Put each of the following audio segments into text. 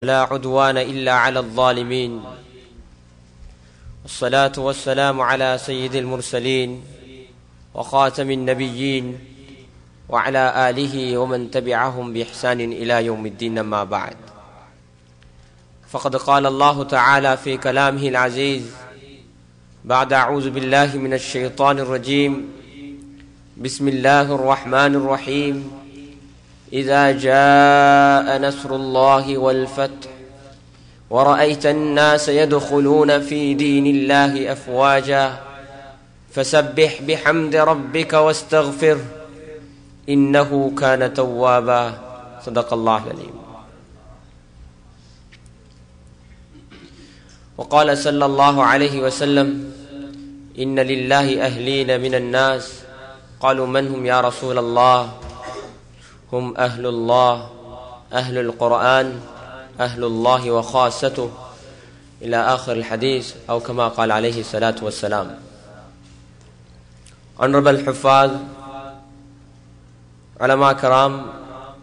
لا عدوان إلا على الظالمين والصلاة والسلام على سيد المرسلين وخاتم النبيين وعلى آله ومن تبعهم بإحسان إلى يوم الدين. ما بعد، فقد قال الله تعالى في كلامه العزيز بعد أعوذ بالله من الشيطان الرجيم: بسم الله الرحمن الرحيم. إذا جاء نصر الله والفتح ورأيت الناس يدخلون في دين الله أفواجا فسبح بحمد ربك واستغفر إنه كان توابا. صدق الله العليم. وقال صلى الله عليه وسلم: إن لله أهلين من الناس. قالوا: من هم يا رسول الله؟ هم أهل الله، أهل القرآن، أهل الله وخاصته، إلى آخر الحديث، أو كما قال عليه الصلاة والسلام. Honorable Huffaz, Ulama Karam,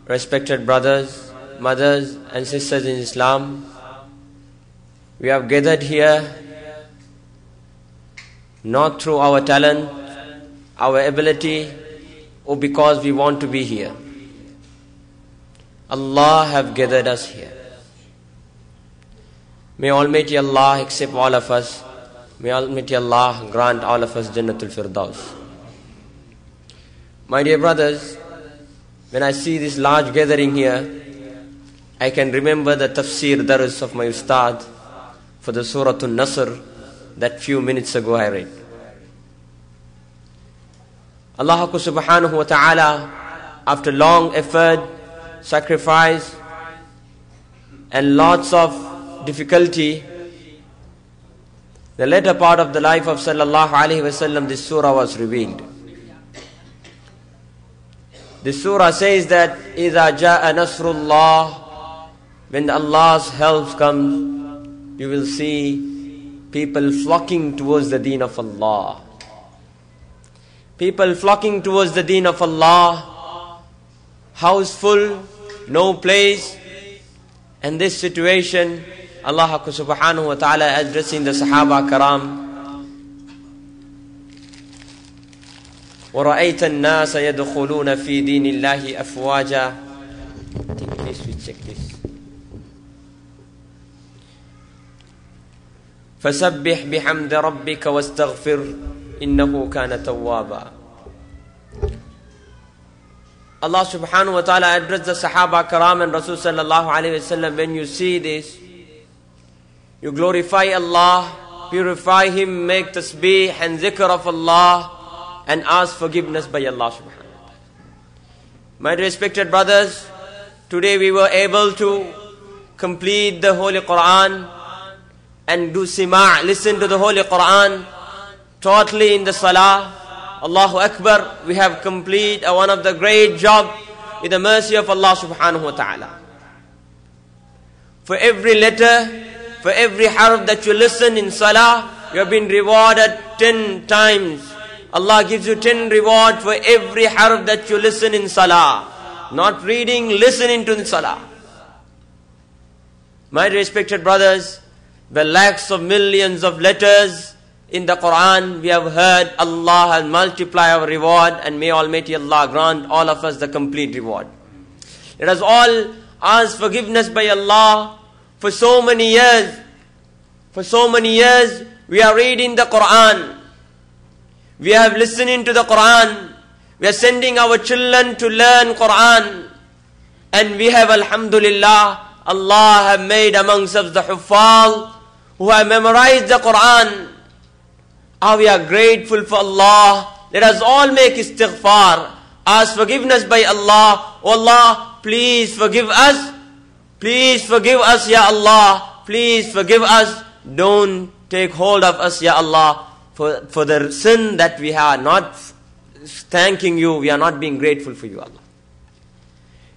respected brothers, mothers and sisters in Islam, we have gathered here not through our talent, our ability, or because we want to be here. Allah have gathered us here. May Almighty Allah accept all of us. May Almighty Allah grant all of us Jannatul Firdaus. My dear brothers, when I see this large gathering here, I can remember the tafsir dars of my ustad for the Surah An-Nasr that few minutes ago I read. Allah subhanahu wa ta'ala, after long effort, sacrifice and lots of difficulty, the later part of the life of sallallahu alaihi wasallam, this surah was revealed. This surah says that إِذَا جَاءَ نَصْرُ اللَّهِ, when Allah's help comes, you will see people flocking towards the deen of Allah. People flocking towards the deen of Allah, house full, no place. And this situation, Allah subhanahu wa ta'ala addressing the Sahaba Karam, وَرَأَيْتَ النَّاسَ يَدْخُلُونَ فِي دِينِ اللَّهِ أَفْوَاجًا. I think please we check this. فَسَبِّحْ بِحَمْدِ رَبِّكَ وَاسْتَغْفِرْ إِنَّهُ كَانَ تَوَّابًا. Allah subhanahu wa ta'ala addressed the Sahaba Karam and Rasul sallallahu alayhi wa sallam. When you see this, you glorify Allah, purify Him, make tasbih and zikr of Allah, and ask forgiveness by Allah subhanahu wa ta'ala. My respected brothers, today we were able to complete the Holy Quran and do sima', listen to the Holy Quran totally in the salah. Allahu Akbar, we have completed one of the great job with the mercy of Allah subhanahu wa ta'ala. For every letter, for every harf that you listen in salah, you have been rewarded 10 times. Allah gives you 10 reward for every harf that you listen in salah. Not reading, listening to the salah. My respected brothers, the lakhs of millions of letters in the Quran we have heard, Allah has multiplied our reward, and may Almighty Allah grant all of us the complete reward. Let us all ask forgiveness by Allah. For so many years we are reading the Quran, we have listening to the Quran, we are sending our children to learn Quran, and we have, alhamdulillah, Allah have made amongst us the Huffaz who have memorized the Quran. We are grateful for Allah. Let us all make istighfar, ask forgiveness by Allah. Oh Allah, please forgive us. Please forgive us, Ya Allah. Please forgive us. Don't take hold of us, Ya Allah, for the sin that we are not thanking you, we are not being grateful for you, Allah.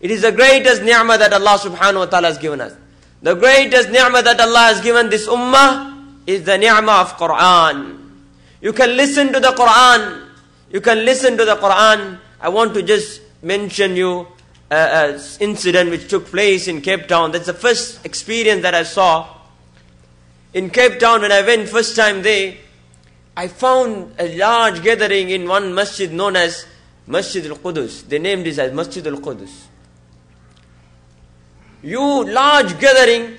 It is the greatest ni'mah that Allah subhanahu wa ta'ala has given us. The greatest ni'mah that Allah has given this ummah is the ni'mah of Quran. You can listen to the Quran. You can listen to the Quran. I want to just mention you incident which took place in Cape Town. That's the first experience that I saw. In Cape Town, when I went first time there, I found a large gathering in one masjid known as Masjid al-Qudus. They named this as Masjid al-Qudus. Large gathering,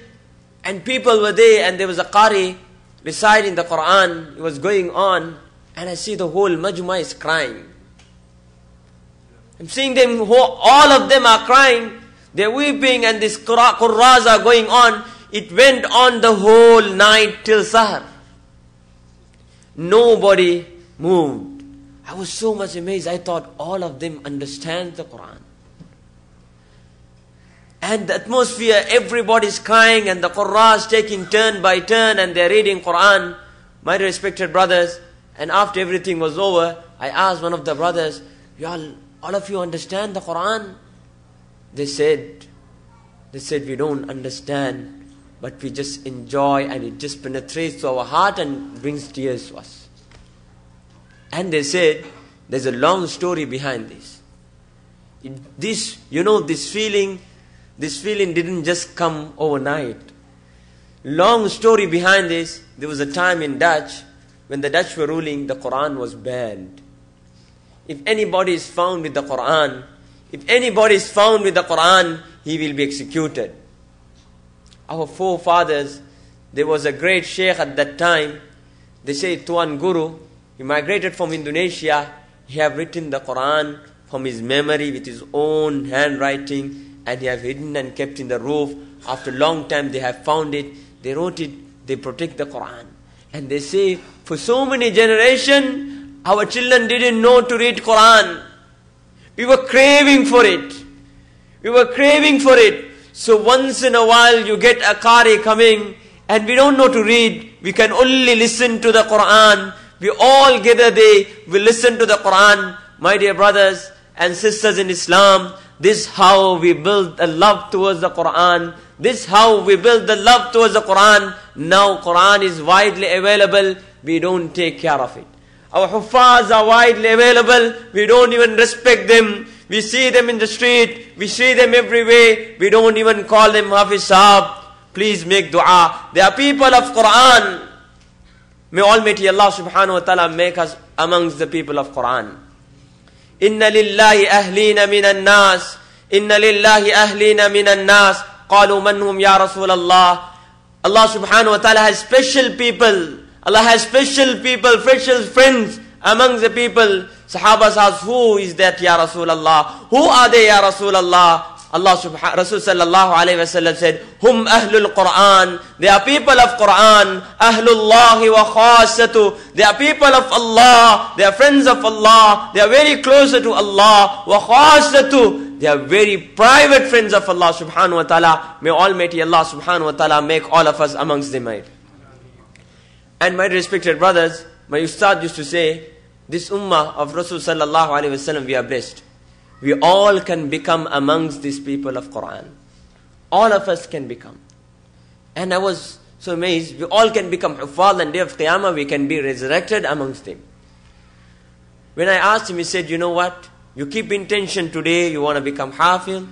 and people were there, and there was a Qari reciting the Quran. It was going on, and I see the whole majma is crying. I'm seeing them, all of them are crying. They're weeping, and these qurras are going on. It went on the whole night till Sahar. Nobody moved. I was so much amazed. I thought all of them understand the Quran. And the atmosphere, everybody's crying, and the qurras taking turn by turn, and they're reading Quran. My respected brothers, and after everything was over, I asked one of the brothers, all of you understand the Quran? They said, we don't understand, but we just enjoy, and it just penetrates to our heart and brings tears to us. And they said, there's a long story behind this. This feeling didn't just come overnight. Long story behind this. There was a time in Dutch, when the Dutch were ruling, the Quran was banned. If anybody is found with the Quran, he will be executed. Our forefathers, there was a great sheikh at that time. They say Tuan Guru, he migrated from Indonesia. He have written the Quran from his memory with his own handwriting, and he have hidden and kept in the roof. After a long time they have found it. They wrote it. They protect the Quran. And they say, for so many generations, our children didn't know to read Quran. We were craving for it. So once in a while you get a Qari coming, and we don't know to read. We can only listen to the Quran. We all gather there. We listen to the Quran. My dear brothers and sisters in Islam, this is how we build a love towards the Quran. Now Quran is widely available. We don't take care of it. Our huffaz are widely available. We don't even respect them. We see them in the street. We see them everywhere. We don't even call them Hafiz Sahab. Please make dua. They are people of Quran. May Almighty Allah subhanahu wa ta'ala make us amongst the people of Quran. Inna lillahi ahlina minan nas. Qalu man hum ya Rasulallah. Allah subhanahu wa ta'ala has special people. Allah has special people, special friends amongst the people. Sahabas asked, who is that ya Rasulallah? Who are they ya Rasulallah? Rasul sallallahu alayhi wa sallam said, Hum ahlul Quran. They are people of Quran. Ahlullahi wa khasatu. They are people of Allah. They are friends of Allah. They are very closer to Allah. Wa khasatu. They are very private friends of Allah subhanahu wa ta'ala. May Almighty Allah subhanahu wa ta'ala make all of us amongst them. And my respected brothers, my ustad used to say, this ummah of Rasul sallallahu alayhi wa sallam, we are blessed. We all can become amongst these people of Quran. All of us can become. And I was so amazed. We all can become Huffaz, and day of Qiyamah we can be resurrected amongst them. When I asked him, he said, you know what? You keep intention today, you want to become Hafiz.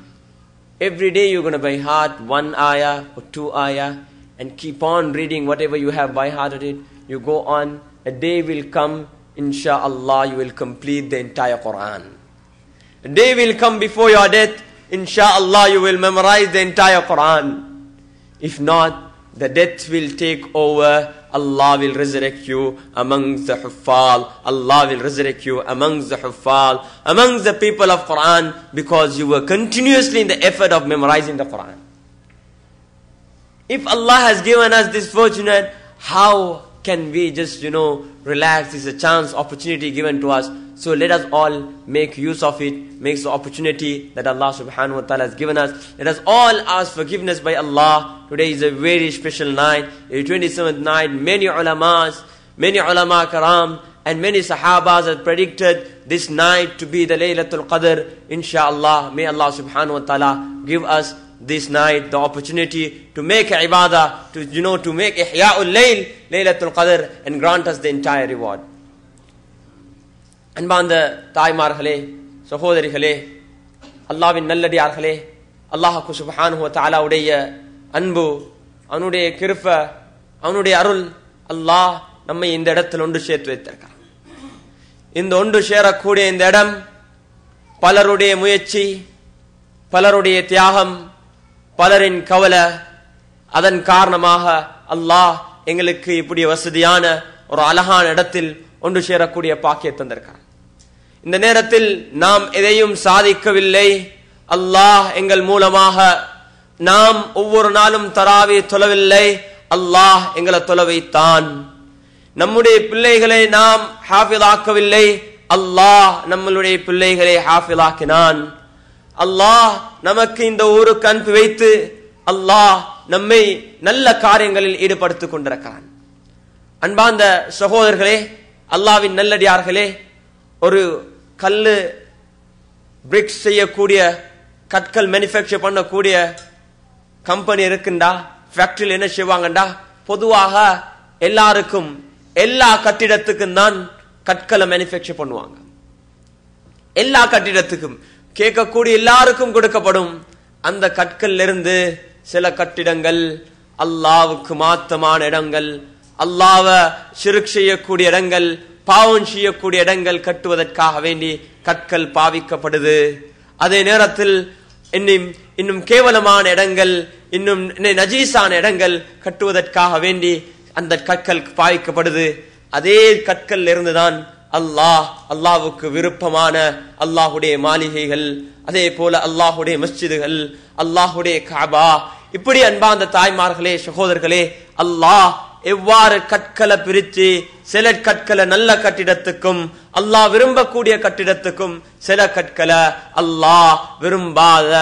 Every day you're going to by heart 1 ayah or 2 ayah, and keep on reading whatever you have by hearted it. You go on. A day will come, inshaAllah, you will complete the entire Quran. A day will come before your death, inshaAllah, you will memorize the entire Quran. If not, the death will take over. Allah will resurrect you amongst the Huffaz. Allah will resurrect you amongst the Huffaz, amongst the people of Quran, because you were continuously in the effort of memorizing the Quran. If Allah has given us this fortunate, how can we just, relax? It's a chance, opportunity given to us. So let us all make use of it, make the opportunity that Allah subhanahu wa ta'ala has given us. Let us all ask forgiveness by Allah. Today is a very special night, a 27th night. Many ulama karam, and many sahabas have predicted this night to be the Laylatul Qadr. Insha'Allah, may Allah subhanahu wa ta'ala give us this night the opportunity to make ibadah, to make Ihya'ul Layl, Laylatul Qadr, and grant us the entire reward. அன்பார்ந்த தாய்மார்களே, சகோதரிகளே, அல்லாஹ்வின் நல்லடியார்களே, அல்லாஹ் சுப்ஹானஹு வ தஆலாவுடைய அன்பு, அவனுடைய கிருபை, அவனுடைய அருள், அல்லாஹ் நம்மை இந்த இடத்தில் ஒன்று சேர்த்து வைத்திருக்கிறார். இந்த ஒன்று சேரக்கூடிய இந்த இடம் பலருடைய முயற்சி, பலருடைய தியாகம், பலரின் கவலை, அதன் காரணமாக அல்லாஹ் எங்களுக்கு இப்படி வசதியான ஒரு அழகான இடத்தில் ஒன்று சேரக்கூடிய பாக்கியம் தந்திருக்கிறார். இந்த நேரத்தில் நாம் எதையும் சாதிக்கவில்லை. அல்லாஹ் எங்கள் மூலமாக நாம் ஒவ்வொரு நாளும் தராவி தொழவில்லை, அல்லாஹ் எங்களை தொழ வைத்தான். நம்முடைய பிள்ளைகளை நாம் ஹாஃபிலாக்கவில்லை, அல்லாஹ் நம்மளுடைய பிள்ளைகளை ஹாஃபிலாக்கினான். அல்லாஹ் நமக்கு இந்த ஊருக்கு அனுப்பி வைத்து அல்லாஹ் நம்மை நல்ல காரியங்களில் ஈடுபடுத்திக் கொண்டிருக்கிறான். அன்பார்ந்த சகோதரர்களே, அல்லாஹ்வின் நல்லடியார்களே, ஒரு கல்லு பிரிக்ஸ் செய்யக்கூடிய, கற்கள் மேனுஃபேக்சர் பண்ணக்கூடிய கம்பெனி இருக்குண்டா, ஃபேக்டரியில் என்ன செய்வாங்கண்டா, பொதுவாக எல்லாருக்கும் எல்லா கட்டிடத்துக்கும் தான் கற்களை மேனுஃபேக்சர் பண்ணுவாங்க. எல்லா கட்டிடத்துக்கும் கேட்கக்கூடிய எல்லாருக்கும் கொடுக்கப்படும். அந்த கற்கள்ல இருந்து சில கட்டிடங்கள் அல்லாஹ்வுக்கு மாத்தமான இடங்கள், அல்லாஹ்வ ஷிர்க் செய்யக்கூடிய இடங்கள், பாவம் செய்யக்கூடிய இடங்கள் கட்டுவதற்காக வேண்டி கற்கள் பாவிக்கப்படுது. அதே நேரத்தில் இன்னும் கேவலமான இடங்கள், இன்னும் நஜீஸான இடங்கள் கட்டுவதற்காக வேண்டி அந்த கற்கள் பாவிக்கப்படுது. அதே கற்கள் இருந்துதான் அல்லாஹ்வுக்கு விருப்பமான அல்லாஹுடைய மாளிகைகள், அதே போல அல்லாஹுடைய மஸ்ஜிதுகள், அல்லாஹுடைய காபா, இப்படி அன்பார்ந்த தாய்மார்களே, சகோதரர்களே, அல்லாஹ் எவ்வாறு கற்களை பிரித்து சில கற்களை நல்ல கட்டிடத்துக்கும், அல்லாஹ் விரும்பக்கூடிய கட்டிடத்துக்கும், சில கற்களை அல்லாஹ் விரும்பாத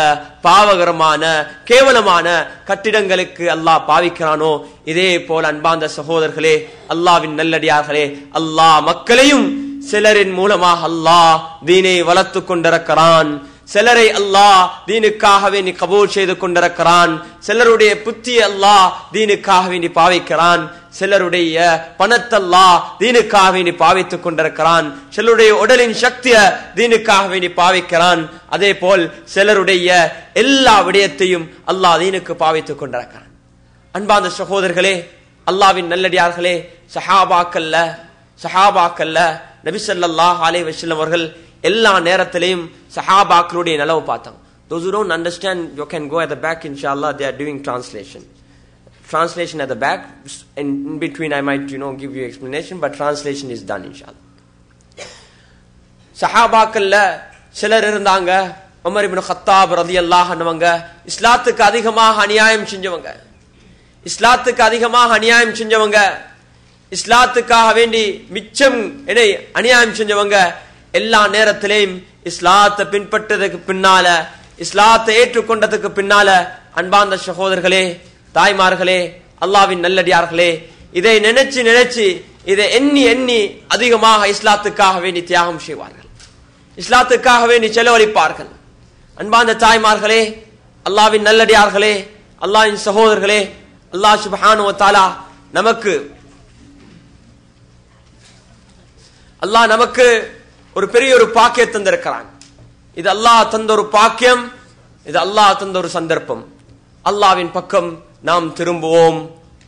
பாவகரமான கேவலமான கட்டிடங்களுக்கு அல்லாஹ் பாவிக்கிறானோ, இதே போல அன்பார்ந்த சகோதரர்களே, அல்லாஹ்வின் நல்லடியார்களே, அல்லாஹ் மக்களையும் சிலரின் மூலமாக அல்லாஹ் தீனை வளர்த்து கொண்டிருக்கிறான். சிலரை அல்லாஹ் தீனுக்காக வேண்டி கபூல் செய்து கொண்டிருக்கிறான். சிலருடைய புத்தியை அல்லாஹ் தீனுக்காக வேண்டி பாவிக்கிறான். சிலருடைய பணத்தை அல்லாஹ் தீனுக்காக வேண்டி பாவித்துக் கொண்டிருக்கிறான். சிலருடைய உடலின் சக்தியை தீனுக்காக வேண்டி பாவிக்கிறான். அதே போல் சிலருடைய எல்லா விடயத்தையும் அல்லாஹ் தீனுக்கு பாவித்துக் கொண்டிருக்கிறான். அன்பார்ந்த சகோதரர்களே, அல்லாஹ்வின் நல்லடியார்களே, சஹாபாக்கல்ல நபி ஸல்லல்லாஹு அலைஹி வஸல்லம் அவர்கள் எல்லா நேரத்திலையும் சஹாபாக்களுடைய நலவு பார்த்தாங்க. Those who don't understand, you can go at the back, inshallah. They are doing translation at the back. In between I might give you explanation, but translation is done, inshallah. சஹாபாக்கல்ல சிலர் இருந்தாங்க. உமர் இப்னு கத்தாப் ரலியல்லாஹு அன்ஹுவங்க இஸ்லாத்துக்கு அதிகமாக அநியாயம் செஞ்சவங்க, இஸ்லாத்துக்காக வேண்டி மிச்சம் அநியாயம் செஞ்சவங்க. எல்லா நேரத்திலையும் இஸ்லாத்தை பின்பற்றதுக்கு பின்னால, இஸ்லாத்தை ஏற்றுக்கொண்டதுக்கு பின்னால, அன்பார்ந்த சகோதரர்களே, தாய்மார்களே, அல்லாஹ்வின் நல்லடியார்களே, இதை நினைச்சு இதை எண்ணி அதிகமாக இஸ்லாத்துக்காக வேண்டி தியாகம் செய்வார்கள், இஸ்லாத்துக்காக வேண்டி செலவழிப்பார்கள். அன்பார்ந்த தாய்மார்களே, அல்லாஹ்வின் நல்லடியார்களே, அல்லாஹ்வின் சகோதரர்களே, அல்லாஹ் சுப்ஹானஹு வ தஆலா நமக்கு ஒரு பெரிய ஒரு பாக்கியம் தந்திருக்கிறான். இது அல்லாஹ் தந்த ஒரு பாக்கியம், இது அல்லாஹ் தந்த ஒரு சந்தர்ப்பம். அல்லாஹ்வின் பக்கம் நாம் திரும்புவோம்,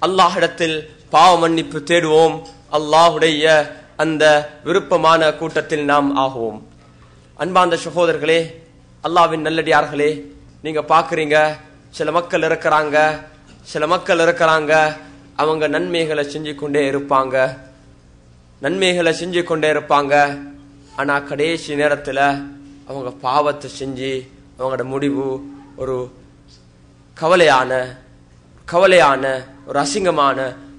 அல்லாஹ்விடத்தில் பாவ மன்னிப்பு தேடுவோம், அல்லாஹ்வுடைய அந்த விருப்பமான கூட்டத்தில் நாம் ஆகுவோம். அன்பார்ந்த சகோதரர்களே, அல்லாஹ்வின் நல்லடியார்களே, நீங்க பாக்குறீங்க, சில மக்கள் இருக்கிறாங்க, அவங்க நன்மைகளை செஞ்சு கொண்டே இருப்பாங்க. ஆனா கடைசி நேரத்துல அவங்க பாவத்தை செஞ்சு அவங்களோட முடிவு ஒரு கவலையான ஒரு அசிங்கமான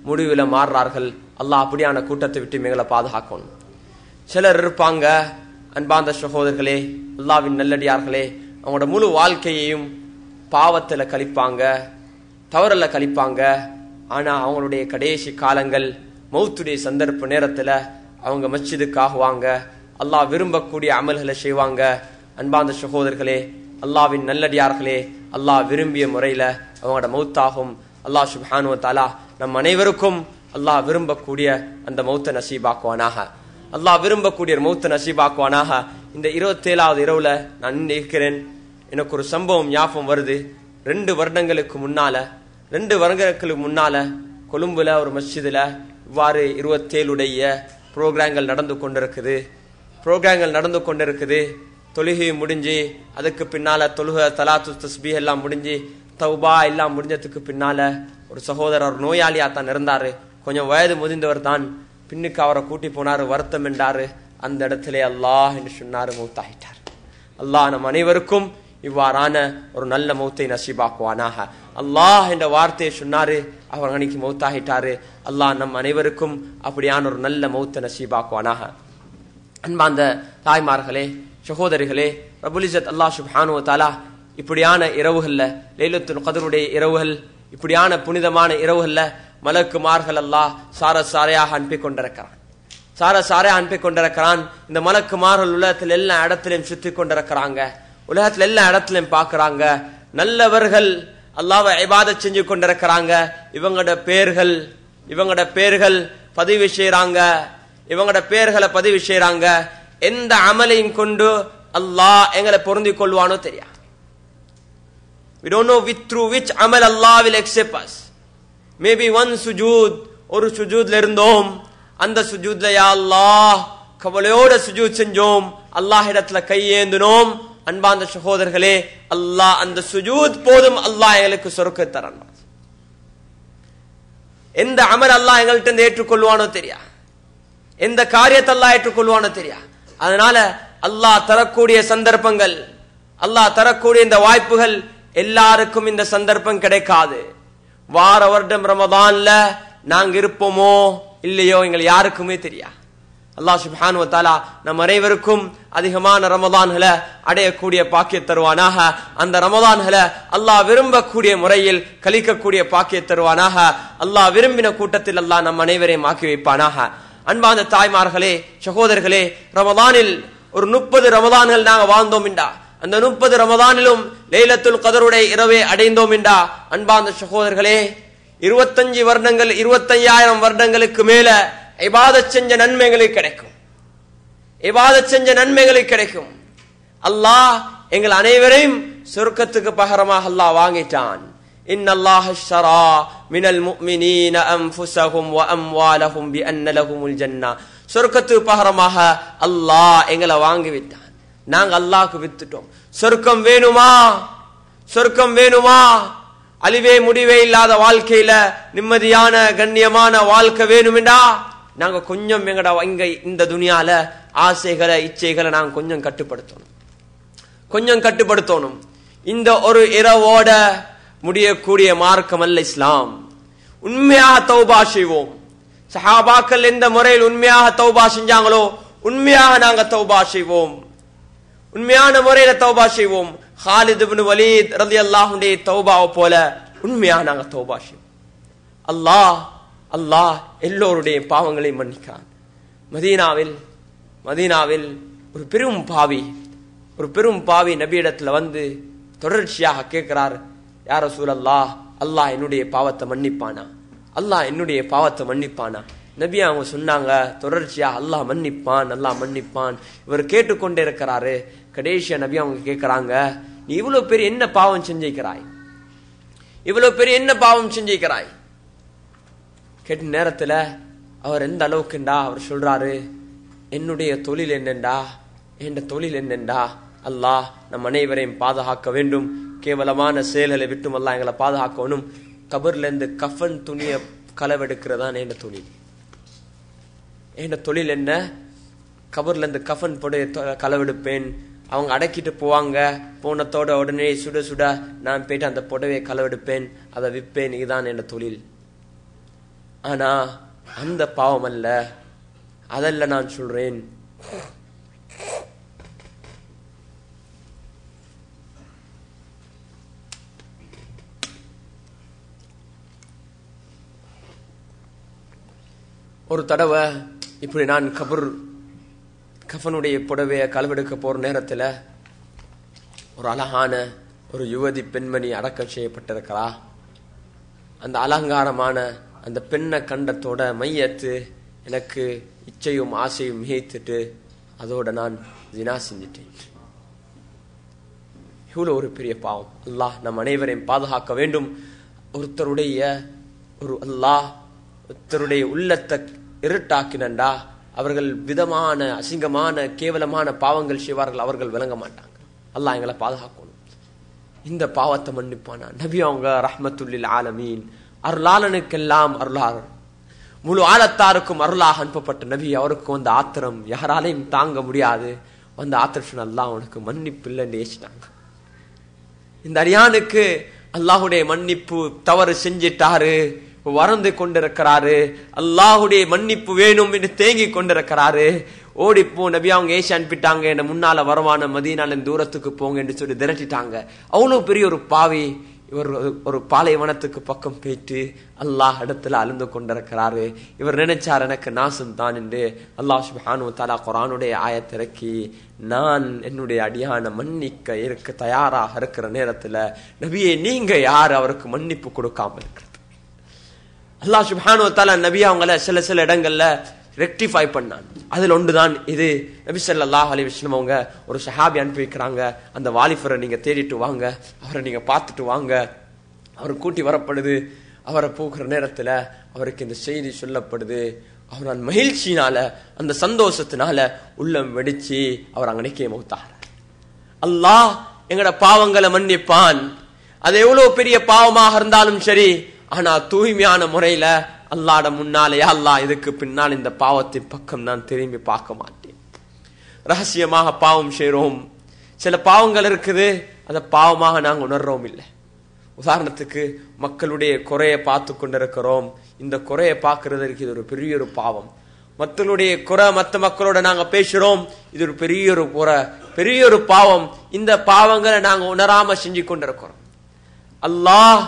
முடிவுல மாறுறார்கள். அல்லாஹ் அப்படியான கூட்டத்தை விட்டு எங்களை பாதுகாக்கணும். சிலர் இருப்பாங்க, அன்பார்ந்த சகோதரர்களே, அல்லாஹ்வின் நல்லடியார்களே, அவங்களோட முழு வாழ்க்கையையும் பாவத்துல கழிப்பாங்க, தவறுல கழிப்பாங்க. ஆனா அவங்களுடைய கடைசி காலங்கள், மௌத்துடைய சந்தர்ப்ப நேரத்துல அவங்க மஸ்ஜிதுக்கு ஆகுவாங்க, அல்லாஹ் விரும்பக்கூடிய அமல்களை செய்வாங்க. அன்பார்ந்த சகோதரர்களே, அல்லாஹ்வின் நல்லடியார்களே, அல்லாஹ் விரும்பிய முறையில அவங்களோட மௌத்தாகும். அல்லாஹ் சுப்ஹானஹு வ தஆலா நம் அனைவருக்கும் அல்லாஹ் விரும்பக்கூடிய அந்த மௌத்த நசீபாக்குவானாக. அல்லாஹ் விரும்பக்கூடிய மௌத்த நசீபாக்குவானாக. இந்த 27வது இரவுல நான் இருக்கிறேன். எனக்கு ஒரு சம்பவம் ஞாபகம் வருது. 2 வருடங்களுக்கு முன்னால கொழும்புல ஒரு மஸ்ஜிதுல இவ்வாறு 27 புரோகிராம்கள் நடந்து கொண்டிருக்குது. தொழுகை முடிஞ்சு அதுக்கு பின்னால தொழுகை தலாத்து தஸ்பீஹ் எல்லாம் முடிஞ்சு தௌபா எல்லாம் முடிஞ்சதுக்கு பின்னால ஒரு சகோதரர் நோயாளியா தான் இருந்தாரு. கொஞ்சம் வயது முதிர்ந்தவர் தான். பின்னுக்கு அவரை கூட்டி போனாரு, வருத்தம் என்றாரு. அந்த இடத்திலே அல்லாஹ் என்று சொன்னாரு, மௌத்தாகிட்டார். அல்லாஹ் நம் அனைவருக்கும் இவ்வாறான ஒரு நல்ல மௌத்தை நசீபாக்குவானாக. அல்லாஹ் என்ற வார்த்தையை சொன்னாரு, அவர் அன்னைக்கு மௌத்தாகிட்டாரு. அல்லாஹ் நம் அனைவருக்கும் அப்படியான ஒரு நல்ல மௌத்தை நசீபாக்குவானாக. அன்பார்ந்த தாய்மார்களே, சகோதரிகளே, ரப்புல் இஸ்ஸத் அல்லாஹ் சுப்ஹானஹு வ தஆலா இப்படியான இரவுகள்ல, லைலத்துல் கத்ருடைய இரவுகள், இப்படியான புனிதமான இரவுகள்ல மலக்குமார்கள் அல்லாஹ் சாரையாக அனுப்பி கொண்டிருக்கிறான். இந்த மலக்குமார்கள் உலகத்தில் எல்லா இடத்திலையும் சுத்தி கொண்டிருக்கிறாங்க. உலகத்துல எல்லா இடத்திலையும் பாக்குறாங்க. நல்லவர்கள் அல்லாஹ்வை இபாதத் செஞ்சு கொண்டிருக்கிறாங்க. இவங்களோட பேர்கள் பதிவு செய்யறாங்க. எந்த அமலையும் கொண்டு அல்லாஹ் எங்களை பொருந்திக் கொள்வானோ தெரியா. We don't know through which amal Allah will accept us. Maybe one sujood, ஒரு சுஜூத்ல இருந்தோம். அந்த சுஜூத்ல யா அல்லாஹ் கவலையோட சுஜூத் செஞ்சோம், அல்லாஹ் இடத்துல கையேந்தினோம். அன்பார்ந்த சகோதரர்களே, அல்லாஹ் அந்த சுஜூத் போதும் அல்லாஹ் எங்களுக்கு சொர்க்கத்தை தரான். எந்த அமல் அல்லாஹ் எங்கள்கிட்ட ஏற்றுக்கொள்வானோ தெரியா, எந்த காரியத்தை அல்லாஹ் ஏற்றுக்கொள்வானோ தெரியா. அதனால அல்லாஹ் தரக்கூடிய சந்தர்ப்பங்கள், அல்லாஹ் தரக்கூடிய இந்த வாய்ப்புகள் எல்லாருக்கும் இந்த சந்தர்ப்பம் கிடைக்காது. வார வருடம் ரமதான்ல நாங்க இருப்போமோ இல்லையோ எங்களை யாருக்குமே தெரியா. அல்லாஹ் சுப்ஹானஹு வ தஆலா நம் அனைவருக்கும் அதிகமான ரமதான்களை அடையக்கூடிய பாக்கிய தருவானாக. அந்த ரமதான்களை அல்லாஹ் விரும்பக்கூடிய முறையில் கழிக்கக்கூடிய பாக்கிய தருவானாக. அல்லாஹ் விரும்பின கூட்டத்தில் அல்லாஹ் நம் அனைவரையும் ஆக்கி வைப்பானாக. அன்பார்ந்த தாய்மார்களே, சகோதரர்களே, ரமதானில் ஒரு 30 ரமதான்கள் நாங்க வாழ்ந்தோம் என்றா, அந்த 30 ரமதானிலும் லைலத்துல் கத்ருடைய இரவை அடைந்தோம் என்றா, அன்பார்ந்த சகோதரர்களே, 25 வருடங்கள் 25,000 வருடங்களுக்கு மேல இபாதத் செஞ்ச நன்மைகளை கிடைக்கும். அல்லாஹ் எங்கள் அனைவரையும் சொர்க்கத்துக்கு பகரமாக அல்லாஹ் வாங்கிட்டான். இன்னல்லாஹ் அஷ்ஷரா மினல் முஃமினீன அன்ஃபுஸஹும் வ அம்வாலஹும் பிஅன்ன லஹுமுல் ஜன்னah. சொர்க்கத்துக்கு பகரமாக அல்லாஹ் எங்களை வாங்கி விட்டான். நாங்க அல்லாஹ்க்கு வித்துட்டோம். சொர்க்கம் வேணுமா? அழிவே முடிவே இல்லாத வாழ்க்கையில நிம்மதியான கண்ணியமான வாழ்க்கை வேணுமெண்டா நாங்க கொஞ்சம் எங்கட இந்த துனியால ஆசைகளை இச்சைகளை நாங்க கொஞ்சம் கட்டுப்படுத்தணும். இந்த ஒரு இரவோட முடியக்கூடிய மார்க்கம் அல்ல இஸ்லாம். உண்மையாக தௌபா செய்வோம். சஹாபாக்கள் எந்த முறையில் உண்மையாக தௌபா செஞ்சாங்களோ உண்மையாக நாங்க தௌபா செய்வோம். உண்மையான முறையில தௌபா செய்வோம். ஹாலித் இப்னு வலீத் ரலியல்லாஹு அன்ஹு தௌபாவை போல உண்மையாக நாங்க தௌபா செய்வோம். அல்லாஹ் எல்லோருடைய பாவங்களையும் மன்னிக்கிறான். மதீனாவில் ஒரு பெரும் பாவி நபியிடத்துல வந்து தொடர்ச்சியாக கேட்கிறார், யா ரசூலல்லாஹ், அல்லாஹ் என்னுடைய பாவத்தை மன்னிப்பானா? நபி அவங்க சொன்னாங்க, தொடர்ச்சியா அல்லாஹ் மன்னிப்பான். இவர் கேட்டுக்கொண்டே இருக்கிறாரு. கடைசியா நபி அவங்க கேட்கிறாங்க, நீ இவ்வளவு பெரிய என்ன பாவம் செஞ்சிருக்கிறாய்? கேட்ட நேரத்துல அவர் எந்த அளவுக்குண்டா அவர் சொல்றாரு, என்னுடைய தொழில் என்னண்டா அல்லாஹ் நம் அனைவரையும் பாதுகாக்க வேண்டும். கேவலமான செயல்களை விட்டும் அல்லாஹ் எங்களை பாதுகாக்கணும். கபர்ல இருந்து கஃபன் துணிய களவெடுக்கிறதான் என் தொழில் என்ன? கபர்ல இருந்து கஃபன் புடைய களவெடுப்பேன். அவங்க அடக்கிட்டு போவாங்க, போனத்தோட உடனே சுட நான் போயிட்டு அந்த புடவையை களவெடுப்பேன், அதை விற்பேன். இதுதான் என் தொழில். ஆனா அந்த பாவம் அல்ல, அதல்ல நான் சொல்றேன். ஒரு தடவை இப்படி நான் கஃபனுடைய புடவைய களவெடுக்க போற நேரத்துல ஒரு அழகான ஒரு யுவதி பெண்மணி அடக்கம் செய்யப்பட்டிருக்கிறா. அந்த அலங்காரமான அந்த பெண்ணை கண்டத்தோட மையத்து எனக்கு இச்சையும் ஆசையும் மிகைத்துட்டு அதோட நான் ஜினா செஞ்சிட்டேன். இவ்வளவு ஒரு பெரிய பாவம். அல்லாஹ் நம் அனைவரையும் பாதுகாக்க வேண்டும். ஒருத்தருடைய உள்ளத்தை இருட்டாக்கினண்டா அவர்கள் விதமான அசிங்கமான கேவலமான பாவங்கள் செய்வார்கள், அவர்கள் விளங்க மாட்டாங்க. அல்லாஹ் எங்களை பாதுகாக்கணும். இந்த பாவத்தை மன்னிப்பானா நபி அவங்க ரஹ்மத்துல்லில் ஆலமீன், அருளாளனுக்கெல்லாம் அருளாளர், முழு ஆழத்தாருக்கும் அருளாக அனுப்பப்பட்ட நபி. அவருக்கு வந்த ஆத்திரம் யாராலையும் தாங்க முடியாது. வந்த ஆத்திரம் அல்லாஹ் அவனுக்கு மன்னிப்பு இல்லைன்னு ஏசிட்டாங்க. இந்த அடியானுக்கு அல்லாஹுடைய மன்னிப்பு தவறு செஞ்சிட்டாரு, வறந்து கொண்டிருக்கிறாரு, அல்லாஹுடைய மன்னிப்பு வேணும் என்று தேங்கி கொண்டிருக்கிறாரு. ஓடிப்போ நபி அவங்க ஏசி அனுப்பிட்டாங்க, என்ன முன்னால வரவான மதீனால தூரத்துக்கு போங்க என்று சொல்லி திரட்டிட்டாங்க. அவ்வளவு பெரிய ஒரு பாவி இவர் ஒரு பாலைவனத்துக்கு பக்கம் போயிட்டு அல்லாஹ் இடத்துல அழுந்து கொண்டிருக்கிறாரு. இவர் நினைச்சார் எனக்கு நாசம் தான் என்று. அல்லாஹ் சுப்ஹானஹு வ தஆலா குர்ஆனுடைய ஆயத்திறக்கி, நான் என்னுடைய அடியான மன்னிக்க இருக்க தயாராக இருக்கிற நேரத்துல நபியே நீங்க யார் அவருக்கு மன்னிப்பு கொடுக்காம இருக்கிறது? அல்லாஹ் சுப்ஹானஹு வ தஆலா நபி அவங்கள சில இடங்கள்ல ரெக்டிஃபை பண்ணான். அதில் ஒன்றுதான் இது. நபி ஸல்லல்லாஹு அலைஹி வஸல்லம் அவங்க ஒரு சஹாபி அனுப்பி வைக்கிறாங்க, அந்த வாலிபரை நீங்க தேடிட்டு வாங்க, அவரை நீங்க பார்த்துட்டு வாங்க. அவர் கூட்டி வரப்படுது. அவரை போகிற நேரத்துல அவருக்கு இந்த செய்தி சொல்லப்படுது. அவர் அந்த மகிழ்ச்சியினால அந்த சந்தோஷத்தினால உள்ளம் வெடிச்சு அவர் அங்கனைக்கே மௌத்தார். அல்லாஹ் எங்கட பாவங்களை மன்னிப்பான். அது எவ்வளவு பெரிய பாவமாக இருந்தாலும் சரி, ஆனா தூய்மையான முறையில அல்லாஹ்ட முன்னாலே, அல்லாஹ் இதுக்கு பின்னால் இந்த பாவத்தின் பக்கம் நான் திரும்பி பார்க்க மாட்டேன். ரகசியமாக பாவம் செய்றோம். சில பாவங்கள் இருக்குது, அதை பாவமாக நாங்கள் உணர்றோம் இல்லை. உதாரணத்துக்கு மக்களுடைய குறையை பார்த்து கொண்டிருக்கிறோம். இந்த குறையை பார்க்கறதுக்கு இது ஒரு பெரிய ஒரு பாவம். மக்களுடைய குறை மற்ற மக்களோட நாங்க பேசுறோம், இது ஒரு பெரிய ஒரு குறை, பெரிய ஒரு பாவம். இந்த பாவங்களை நாங்க உணராம செஞ்சு கொண்டிருக்கிறோம். அல்லாஹ்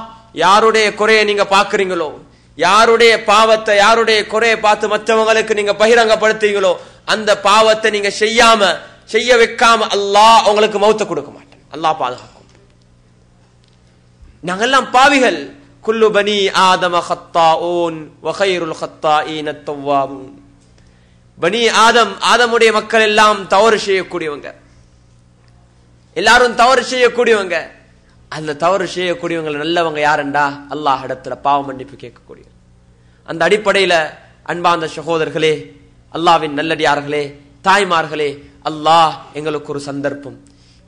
யாருடைய குறையை நீங்க பாக்குறீங்களோ, யாருடைய பாவத்தை யாருடைய குறையை பார்த்து மற்றவங்களுக்கு நீங்க பகிரங்கப்படுத்துறீங்களோ, அந்த பாவத்தை நீங்க செய்ய வைக்காம அல்லாஹ் உங்களுக்கு மௌத்த கொடுக்க மாட்டேன். அல்லாஹ் பாதுகாக்கும். நாங்கெல்லாம் பாவிகள். குல்லு பனி ஆதம ஹத்தாஊன் வ கைருல் ஹத்தாஈன தவ்வாபூன். பனி ஆதமுடைய மக்கள் எல்லாம் தவறு செய்யக்கூடியவங்க, எல்லாரும் தவறு செய்யக்கூடியவங்க. அந்த தவறு செய்யக்கூடியவங்க நல்லவங்க யாருண்டா அல்லாஹ் இடத்துல பாவ மன்னிப்பு கேட்கக்கூடிய. அந்த அடிப்படையில அன்பார்ந்த சகோதரர்களே, அல்லாஹ்வின் நல்லடியார்களே, தாய்மார்களே, அல்லாஹ் எங்களுக்கு ஒரு சந்தர்ப்பம்,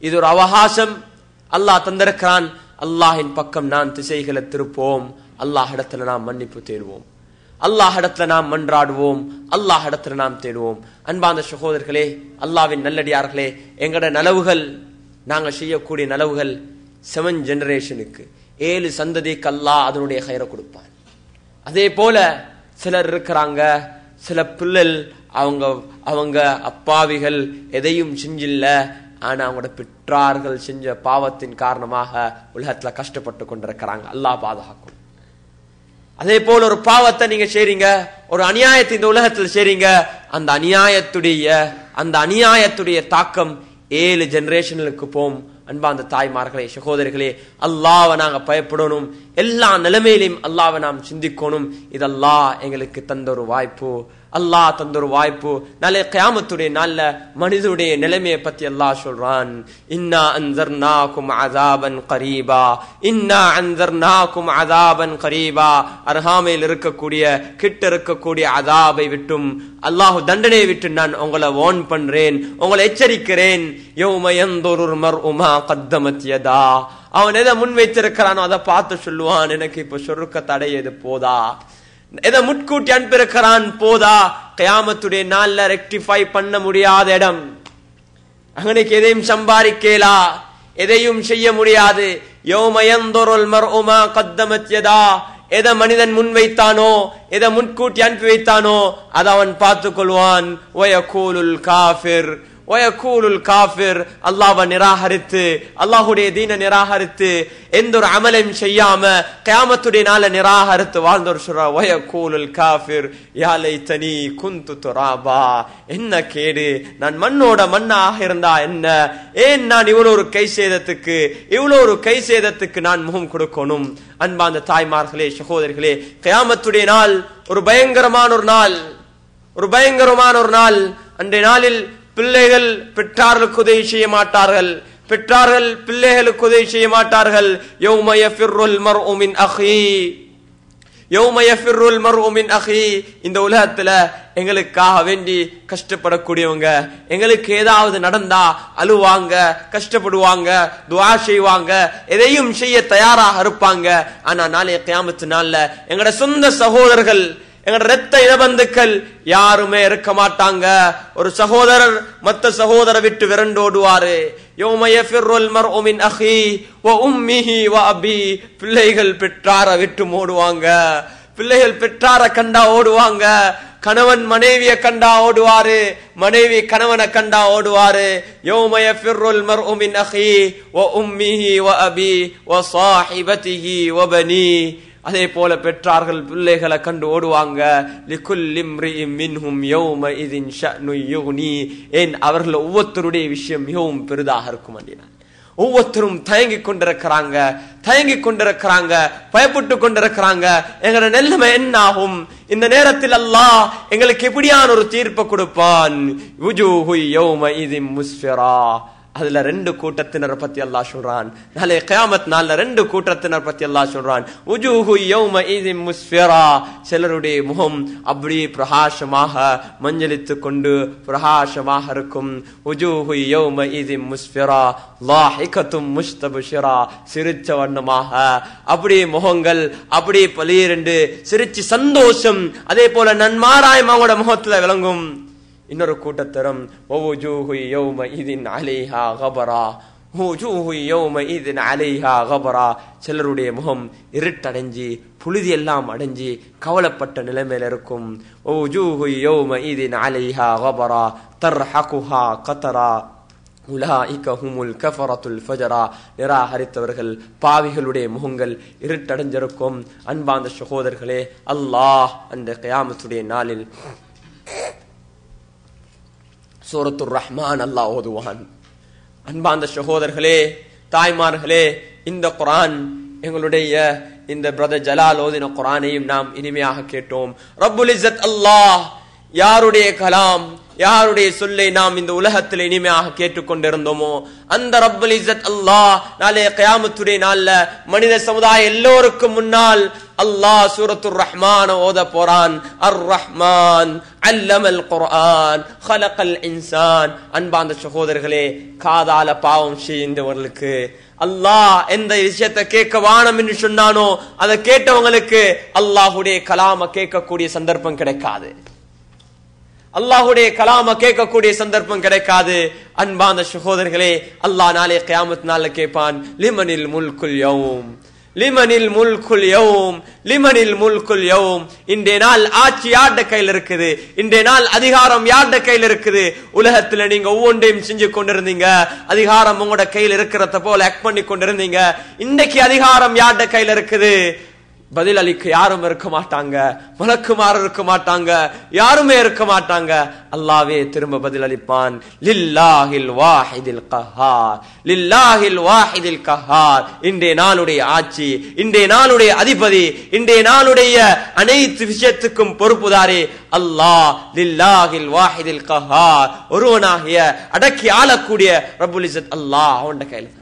இது ஒரு அவகாசம் அல்லாஹ் தந்திருக்கிறான். அல்லாஹின் பக்கம் நான் திசைகளை திருப்போம். அல்லாஹ் இடத்துல நாம் மன்னிப்பு தேடுவோம், அல்லாஹ் இடத்துல நாம் மன்றாடுவோம், அல்லாஹ் இடத்துல நாம் தேடுவோம். அன்பார்ந்த சகோதரர்களே, அல்லாஹ்வின் நல்லடியார்களே, எங்கட நலவுகள், நாங்க செய்யக்கூடிய நலவுகள் 7 ஜெனரேஷனுக்கு 7 சந்ததிக்கு அல்லாஹ் அதனுடைய கயிறை கொடுப்பான். அதே போல சிலர் இருக்கிறாங்க, சில பிள்ளைகள் அவங்க அப்பாவிகள், எதையும் செஞ்சில்ல, ஆனா அவங்களோட பெற்றார்கள் செஞ்ச பாவத்தின் காரணமாக உலகத்துல கஷ்டப்பட்டு கொண்டிருக்கிறாங்க. அல்லாஹ் பாதுகாக்கும். அதே போல ஒரு பாவத்தை நீங்க செய்றீங்க, ஒரு அநியாயத்தை இந்த உலகத்தில் செய்றீங்க, அந்த அநியாயத்துடைய தாக்கம் 7 ஜெனரேஷனுக்கு போம். அன்பார்ந்த தாய்மார்களே, சகோதரிகளே, அல்லாஹ்வை நாங்க பயப்படணும். எல்லா நிலைமையிலும் அல்லாஹ்வை நாம் சிந்திக்கணும். இது அல்லாஹ் எங்களுக்கு தந்த ஒரு வாய்ப்பு, அல்லாஹ் தந்த ஒரு வாய்ப்பு. நாளை கியாமத்துடைய நாள்ல மனிதனுடைய நிலைமையை பத்தி அல்லாஹ் சொல்றான். இன்னா அன்ஸர்னாகும் அஸாபன் கரீபா, இன்னா அன்ஸர்னாகும் அஸாபன் கரீபா. அருகாமையில் இருக்கக்கூடிய, கிட்ட இருக்கக்கூடிய அஸாபை விட்டும், அல்லாஹ் தண்டனையை விட்டு நான் உங்களை வார்ன் பண்றேன், உங்களை எச்சரிக்கிறேன். யௌம யன்துருல் மர்உ மா கத்தமத் யதா. அவன் எதை முன் வைத்திருக்கிறானோ அதை பார்த்து சொல்லுவான், எனக்கு இப்ப சொர்க்க தடை எது போதா, எதை முட்கூட்டி அனுப்பியிருக்கிறான் போதா. கியாமத்துடைய நாள்ல ரெக்டிஃபை பண்ண முடியாத இடம், அங்கனைக்கு எதையும் சம்பாதிக்கலா, எதையும் செய்ய முடியாது. யௌம யன்துருல் மர்உ மா கத்தமத் யதா. எதை மனிதன் முன் வைத்தானோ, எதை முன்கூட்டி அனுப்பி வைத்தானோ அதை அவன் பார்த்துக் கொள்வான். வயகூலுல் காஃபிர், வயகூலுல் காஃபிர். அல்லாஹ்வை நிராகரித்து, அல்லாஹ்வுடைய தீனை நிராகரித்து, எந்த ஒரு அமலையும் செய்யாம கியாமத்துடைய நாளை நிராகரித்து வாழ்ந்தவர் சொல்றார், வயகூலுல் காஃபிர் யா லைத்தனி குந்து துராபா. என்ன கேடு, நான் மண்ணாக இருந்தா என்ன, ஏன் நான் இவ்வளவு ஒரு கை சேதத்துக்கு நான் முகம் கொடுக்கணும். அன்பார்ந்த தாய்மார்களே, சகோதரிகளே, கியாமத்துடைய நாள் ஒரு பயங்கரமான ஒரு நாள். அன்றைய நாளில் பிள்ளைகள் பெற்றார்களுக்கு உதவி செய்ய மாட்டார்கள், பெற்றார்கள் பிள்ளைகளுக்கு உதவி செய்ய மாட்டார்கள். யௌம யஃபிர்ருல் மர்உ மின் அஹீ, யௌம யஃபிர்ருல் மர்உ மின் அஹீ. இந்த உலகத்துல எங்களுக்காக வேண்டி கஷ்டப்படக்கூடியவங்க, எங்களுக்கு ஏதாவது நடந்தா அழுவாங்க, கஷ்டப்படுவாங்க, துஆ செய்வாங்க, எதையும் செய்ய தயாராக இருப்பாங்க. ஆனா நாளைய கியாமத்து நாள்ல எங்கட சொந்த சகோதரர்கள், எங்கட இரத்த இனபந்துக்கள் யாருமே இருக்க மாட்டாங்க. ஒரு சகோதரர் மற்ற சகோதரரை விட்டு விரண்டோடுவாரு. யௌம யஃபிர்ருல் மர்உ மின் அஹீ வ உம்மிஹி வ அபீ. பிள்ளைகள் பெற்றார விட்டு ஓடுவாங்க, பிள்ளைகள் பெற்றார கண்டா ஓடுவாங்க. கணவன் மனைவியை கண்டா ஓடுவாரு, மனைவி கணவனை கண்டா ஓடுவாரு. யௌம யஃபிர்ருல் மர்உ மின் அஹீ வ உம்மிஹி வ அபீ வ ஸாஹிபதிஹி வ பனீ. அதே போல பெற்றார்கள் பிள்ளைகளை கண்டு ஓடுவாங்க. லிகுல்லி இம்ரிஇம் மின்ஹும் யௌம இதின் ஷஅனு யுக்னி. ஏன் அவர்கள் ஒவ்வொருத்தருடைய விஷயம் மிகவும் பெரிதாக இருக்கும் அப்படின்னா ஒவ்வொருத்தரும் தயங்கி கொண்டிருக்கிறாங்க, பயப்பட்டு கொண்டிருக்கிறாங்க. எங்களோட நிலைமை என்ன ஆகும்? இந்த நேரத்தில் அல்லாஹ் எங்களுக்கு எப்படியான ஒரு தீர்ப்பை கொடுப்பான்? வுஜூஹு யௌம இதின் முஸ்ஃபிரா. அதுல ரெண்டு கூட்டத்தினர் பத்தி அல்லாஹ் சொல்றான். நாளை கியாமத் நாள்ல ரெண்டு கூட்டத்தினர் பத்தி அல்லாஹ் சொல்றான். வுஜூஹு யௌம இதின் முஸ்ஃபிரா. சிலருடைய முகம் அப்படி பிரகாசமாக மஞ்சளித்து கொண்டு பிரகாசமாக இருக்கும். வுஜூஹு யௌம இதின் முஸ்ஃபிரா லாஹிகத்தும் முஸ்தபஷிரா. சிரிச்ச வண்ணமாக அப்படி முகங்கள் அப்படி பலீரென்று சிரிச்சு சந்தோஷம் அதே போல நன்மாராயம் அவங்களோட முகத்துல விளங்கும். இன்னொரு கூட்டத்தரும் வவுஜூஹு யௌம இதின் அலைஹா கபரா, வவுஜூஹு யௌம இதின் அலைஹா கபரா. சிலருடைய முகம் இருட்டடைஞ்சி புழுதி எல்லாம் அடைஞ்சி கவலைப்பட்ட நிலைமையில இருக்கும். வவுஜூஹு யௌம இதின் அலைஹா கபரா தர்ஹகுஹா கதரா உலாயிக ஹுமுல் கஃபரத்துல் ஃபஜரா. நிராகரித்தவர்கள் பாவிகளுடைய முகங்கள் இருட்டடைஞ்சிருக்கும். அன்பார்ந்த சகோதரர்களே, அல்லாஹ் அந்த கியாமத்துடைய நாளில் சூரத்துர் ரஹ்மான் அல்லாஹ் ஓதுவான். அன்பார்ந்த சகோதரர்களே, தாய்மார்களே, இந்த குர்ஆன் எங்களுடைய இந்த பிரதர் ஜலால் ஓதின குர்ஆனையும் நாம் இனிமையாக கேட்டோம். ரப்புல் இஸ்ஸத் அல்லாஹ் யாருடைய கலாம், யாருடைய சொல்லை நாம் இந்த உலகத்தில் இனிமையாக கேட்டுக்கொண்டிருந்தோமோ அந்த ரப்புல் இஸ்ஸத் அல்லாஹ் நாளைய கியாமத்துடைய நாள்ல மனித சமுதாயம் எல்லோருக்கும் முன்னால் அல்லாஹ் சூரத்துர் ரஹ்மான் ஓத போறான். அர் ரஹ்மான் அல்லமல் குர்ஆன் ஹலகல் இன்சான். அன்பார்ந்த சகோதரர்களே, காதால பாவம் செய்தவர்களுக்கு அல்லாஹ் எந்த விஷயத்தை கேட்க வானம் என்று சொன்னானோ அதை கேட்டவங்களுக்கு அல்லாஹுடைய கலாம கேட்கக்கூடிய சந்தர்ப்பம் கிடைக்காது. அல்லாஹுடைய கலாம கேட்கக்கூடிய சந்தர்ப்பம் கிடைக்காது. அன்பான சகோதரர்களே, அல்லாஹ் நாளை கியாமத் நாள்ல கேட்பான், லிமனில் முல்குல் யௌம், லிமனில் முல்குல் யௌம், லிமனில் முல்குல் யௌம். இன்றைய நாள் ஆட்சி யார்ட கையில் இருக்குது? இன்றைய நாள் அதிகாரம் யார்ட கையில் இருக்குது? உலகத்துல நீங்க ஒவ்வொன்றையும் செஞ்சு கொண்டிருந்தீங்க, அதிகாரம் உங்களோட கையில் இருக்கிறத போல ஆக்ட் பண்ணி கொண்டிருந்தீங்க. இன்றைக்கு அதிகாரம் யார்ட கையில் இருக்குது? பதில் அளிக்க யாரும் இருக்க மாட்டாங்க, மலக்குமார் இருக்க மாட்டாங்க, யாருமே இருக்க மாட்டாங்க. அல்லாஹ்வே திரும்ப பதில் அளிப்பான். லில்லாஹில் வாஹிதில் கஹார், லில்லாஹில் வாஹிதில் கஹார். இன்றைய நாளுடைய ஆட்சி, இன்றைய நாளுடைய அதிபதி, இன்றைய நாளுடைய அனைத்து விஷயத்துக்கும் பொறுப்புதாரே அல்லாஹ். லில்லாஹில் வாஹிதில் கஹார், ஒருவனாகிய அடக்கி ஆளக்கூடிய ரப்புல் இஸ்ஸத் அல்லாஹ் அவன் கையில்.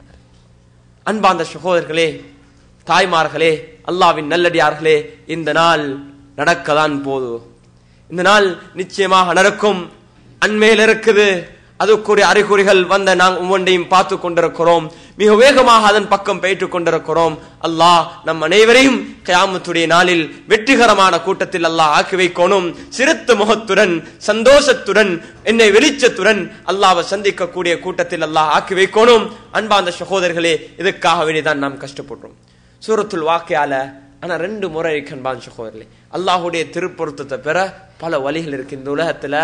அன்பார்ந்த சகோதரர்களே, தாய்மார்களே, அல்லாஹ்வின் நல்லடியார்களே, இந்த நாள் நடக்கதான் போது. இந்த நாள் நிச்சயமாக நடக்கும், அண்மையில் இருக்குது. அதுக்குரிய அறிகுறிகள் வந்த நாங்கள் ஒவ்வொன்றையும் பார்த்து கொண்டிருக்கிறோம். மிக வேகமாக அதன் பக்கம் பெய்து கொண்டிருக்கிறோம். அல்லாஹ் நம் அனைவரையும் கியாமத்துடைய நாளில் வெற்றிகரமான கூட்டத்தில் அல்லாஹ் ஆக்கி வைக்கணும். சிரித்த முகத்துடன் சந்தோஷத்துடன் என்னை வெளிச்சத்துடன் அல்லாஹ்வை சந்திக்கக்கூடிய கூட்டத்தில் அல்லாஹ் ஆக்கி வைக்கணும். அன்பார்ந்த சகோதரர்களே, இதுக்காக வேண்டிதான் நாம் கஷ்டப்படுறோம். சூரத்துல் வாக்கியால ஆனா 2 முறை அன்பார்ந்த சகோதரர்களே, அல்லாஹுடைய திருப்பொருத்தத்தை பெற பல வழிகள் இருக்கு. இந்த உலகத்துல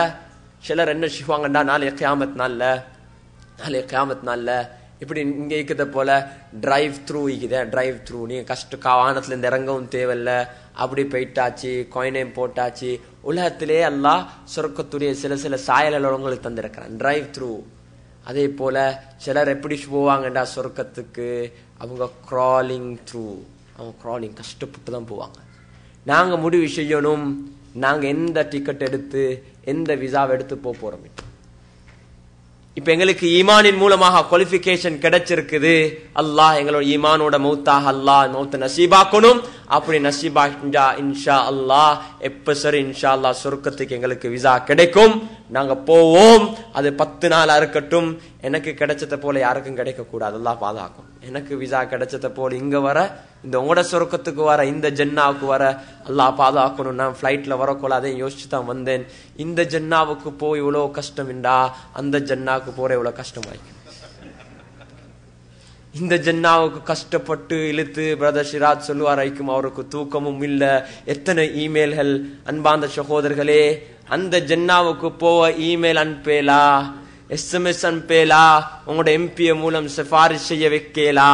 சிலர் என்ன செய்வாங்கண்டா, நாளைய கியாமத் நாள்ல இப்படி இங்க இருக்கிறத போல டிரைவ் த்ரூ இருக்குது. டிரைவ் த்ரூ நீங்க வானத்துல இருந்து இறங்கவும் தேவையில்ல, அப்படி போயிட்டாச்சு, காயினையும் போட்டாச்சு. உலகத்திலே அல்லாஹ் சொர்க்கத்துடைய சில சாயல்கள் உங்களுக்கு தந்திருக்கிறான், டிரைவ் த்ரூ. அதே போல சிலர் எப்படி போவாங்கண்டா சொர்க்கத்துக்கு, அவங்க கிராலிங் த்ரூ, அவங்க கிராலிங் கஷ்டப்பட்டு தான் போவாங்க. நாங்க முடிவு செய்யணும், நாங்க எந்த டிக்கெட் எடுத்து எந்த விசாவை எடுத்து போறோம். இப்ப எங்களுக்கு ஈமானின் மூலமாக குவாலிஃபிகேஷன் கிடைச்சிருக்குது. அல்லாஹ் எங்களோட ஈமானோட மௌத்தாக அல்லாஹ் மௌத்த நசீபாக்கணும். அப்படி நசீபா இன்ஷா அல்லாஹ் எப்ப சரி இன்ஷா அல்லாஹ் சொர்க்கத்துக்கு எங்களுக்கு விசா கிடைக்கும், நாங்க போவோம். அது 10 நாளா இருக்கட்டும். எனக்கு கிடைச்சத போல யாருக்கும் கிடைக்க கூடாது, அல்லாஹ் பாதுகாக்கும். எனக்கு விசா கிடைச்சத போல இங்க வர, இந்த உங்களோட சொர்க்கத்துக்கு வர, இந்த ஜன்னாவுக்கு வர அல்லாஹ் பாதுகாக்கணும். நான் பிளைட்ல வரக்கூடாது, அதையும் யோசிச்சு தான் வந்தேன். இந்த ஜன்னாவுக்கு போய் இவ்வளவு கஷ்டம் இண்டா, அந்த ஜன்னாவுக்கு போற இவ்வளவு கஷ்டமாயிருக்கு. இந்த ஜன்னாவுக்கு கஷ்டப்பட்டு இழுத்து பிரதர் ஷிராஜ் சொல்லுவாரைக்கும் அவருக்கு தூக்கமும் இல்ல. எத்தனை இமெயில்கள் அன்பாந்த சகோதரர்களே. அந்த ஜன்னாவுக்கு போவ இமெயில் அனுப்பேலா, SMS அனுப்பேலா, உங்களோட MP மூலம் சிபாரிஷ் செய்ய வைக்கலா.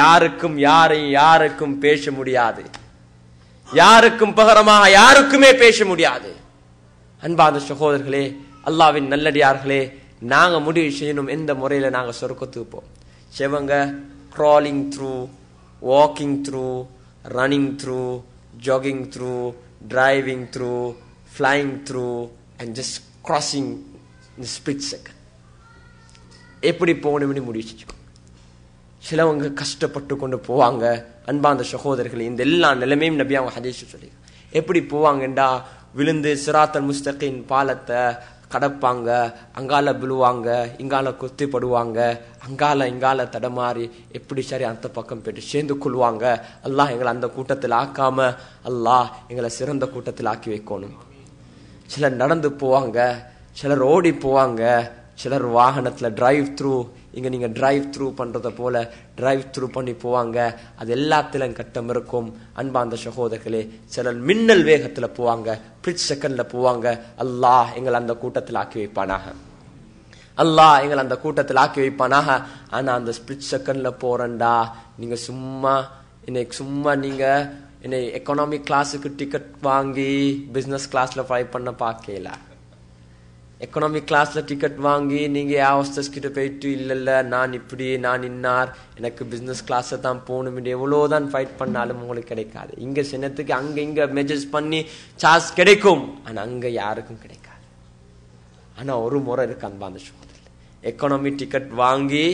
யாருக்கும் பேச முடியாது, யாருக்கும் பகரமாக யாருக்குமே பேச முடியாது. அன்பாந்த சகோதரர்களே, அல்லாஹ்வின் நல்லடியார்களே, நாங்க முடிவு செய்யணும் எந்த முறையில நாங்க சொர்க்கத்துக்கு போவோம். செவங்க crawling through, walking through, running through, jogging through, driving through, flying through and just crossing in a split second. எப்படி போகணும்னு முடிவு செஞ்சுக்கோங்க. சிலவங்க கஷ்டப்பட்டு கொண்டு போவாங்க. அன்பாந்த சகோதரர்களே, இந்த எல்லா நிலைமையும் நபி அவங்க ஹதீஸ் சொல்லி எப்படி போவாங்கண்டா, விழுந்து சிராத்தல் முஸ்தகின் பாலத்தை கடப்பாங்க, அங்கால விழுவாங்க, இங்கால குத்திப்படுவாங்க, அங்கால இங்கால தடமாறி எப்படி சரி அந்த பக்கம் போயிட்டு சேர்ந்து கொள்வாங்க. அல்லாஹ் எங்களை அந்த கூட்டத்தில் ஆக்காம அல்லாஹ் எங்களை சிறந்த கூட்டத்தில் ஆக்கி வைக்கணும். சிலர் நடந்து போவாங்க, சிலர் ஓடி போவாங்க, சிலர் வாகனத்துல டிரைவ் த்ரூ, இங்க நீங்க டிரைவ் த்ரூ பண்றத போல டிரைவ் த்ரூ பண்ணி போவாங்க. அது எல்லாத்திலும் கட்டம் இருக்கும். அன்பாந்த சகோதரர்களே, சிலர் மின்னல் வேகத்துல போவாங்க, பிரிட் செகண்ட்ல போவாங்க. அல்லாஹ் எங்களை அந்த கூட்டத்தில் ஆக்கி வைப்பானாக, அல்லாஹ் எங்களை அந்த கூட்டத்தில் ஆக்கி வைப்பானாக. ஆனா அந்த ஸ்பிளிட் செகண்ட்ல போறண்டா, நீங்க சும்மா நீங்க என்னை எக்கனாமிக் கிளாஸுக்கு டிக்கெட் வாங்கி பிசினஸ் கிளாஸ்ல ஃப்ளை பண்ண பார்க்கல. எக்கனாமிக் கிளாஸ்ல டிக்கெட் வாங்கி நீங்க ஹோஸ்டஸ் கிட்ட போயிட்டு இல்ல நான் இப்படி நான் இன்னார் எனக்கு பிசினஸ் கிளாஸ் தான் போகணும், எவ்வளவுதான் ஃபைட் பண்ணாலும் உங்களுக்கு கிடைக்காது. இங்க சின்னத்துக்கு அங்க இங்க மெஜர்ஸ் பண்ணி சார்ஜ் கிடைக்கும், ஆனா அங்க யாருக்கும் கிடைக்காது. ஆனா ஒரு முறை இருக்கு அன்பாந்த சகோதரர்களே, எக்கனாமி டிக்கெட் வாங்கி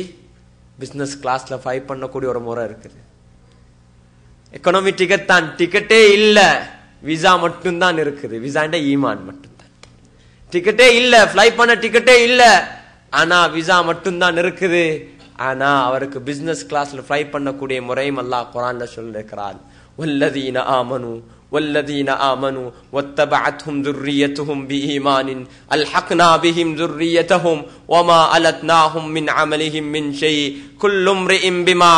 பிசினஸ் கிளாஸ்ல ஃபைட் பண்ணக்கூடிய ஒரு முறை இருக்குது. எக்கனாமி டிக்கெட் தான், டிக்கெட்டே இல்ல, விசா மட்டும் தான் இருக்குது. விசாண்ட ஈமான் மட்டும், டிக்கெட்டே இல்ல, ஃப்ளை பண்ண டிக்கெட்டே இல்ல, ஆனா விசா மட்டும் தான் இருக்குது. ஆனா அவருக்கு பிசினஸ் கிளாஸ்ல ஃப்ளை பண்ணக்கூடிய முறையும் அல்லாஹ் குர்ஆன்ல சொல்லிருக்கிறான். வல்லதீன ஆமனு வத்தபஅத்ஹும் ذُرِّيَّتُهُم بِإِيمَانٍ أَلْحَقْنَا بِهِمْ ذُرِّيَّتَهُمْ وَمَا أَلَتْنَاهُم مِّنْ عَمَلِهِم مِّن شَيْءٍ كُلُّ امْرِئٍ بِمَا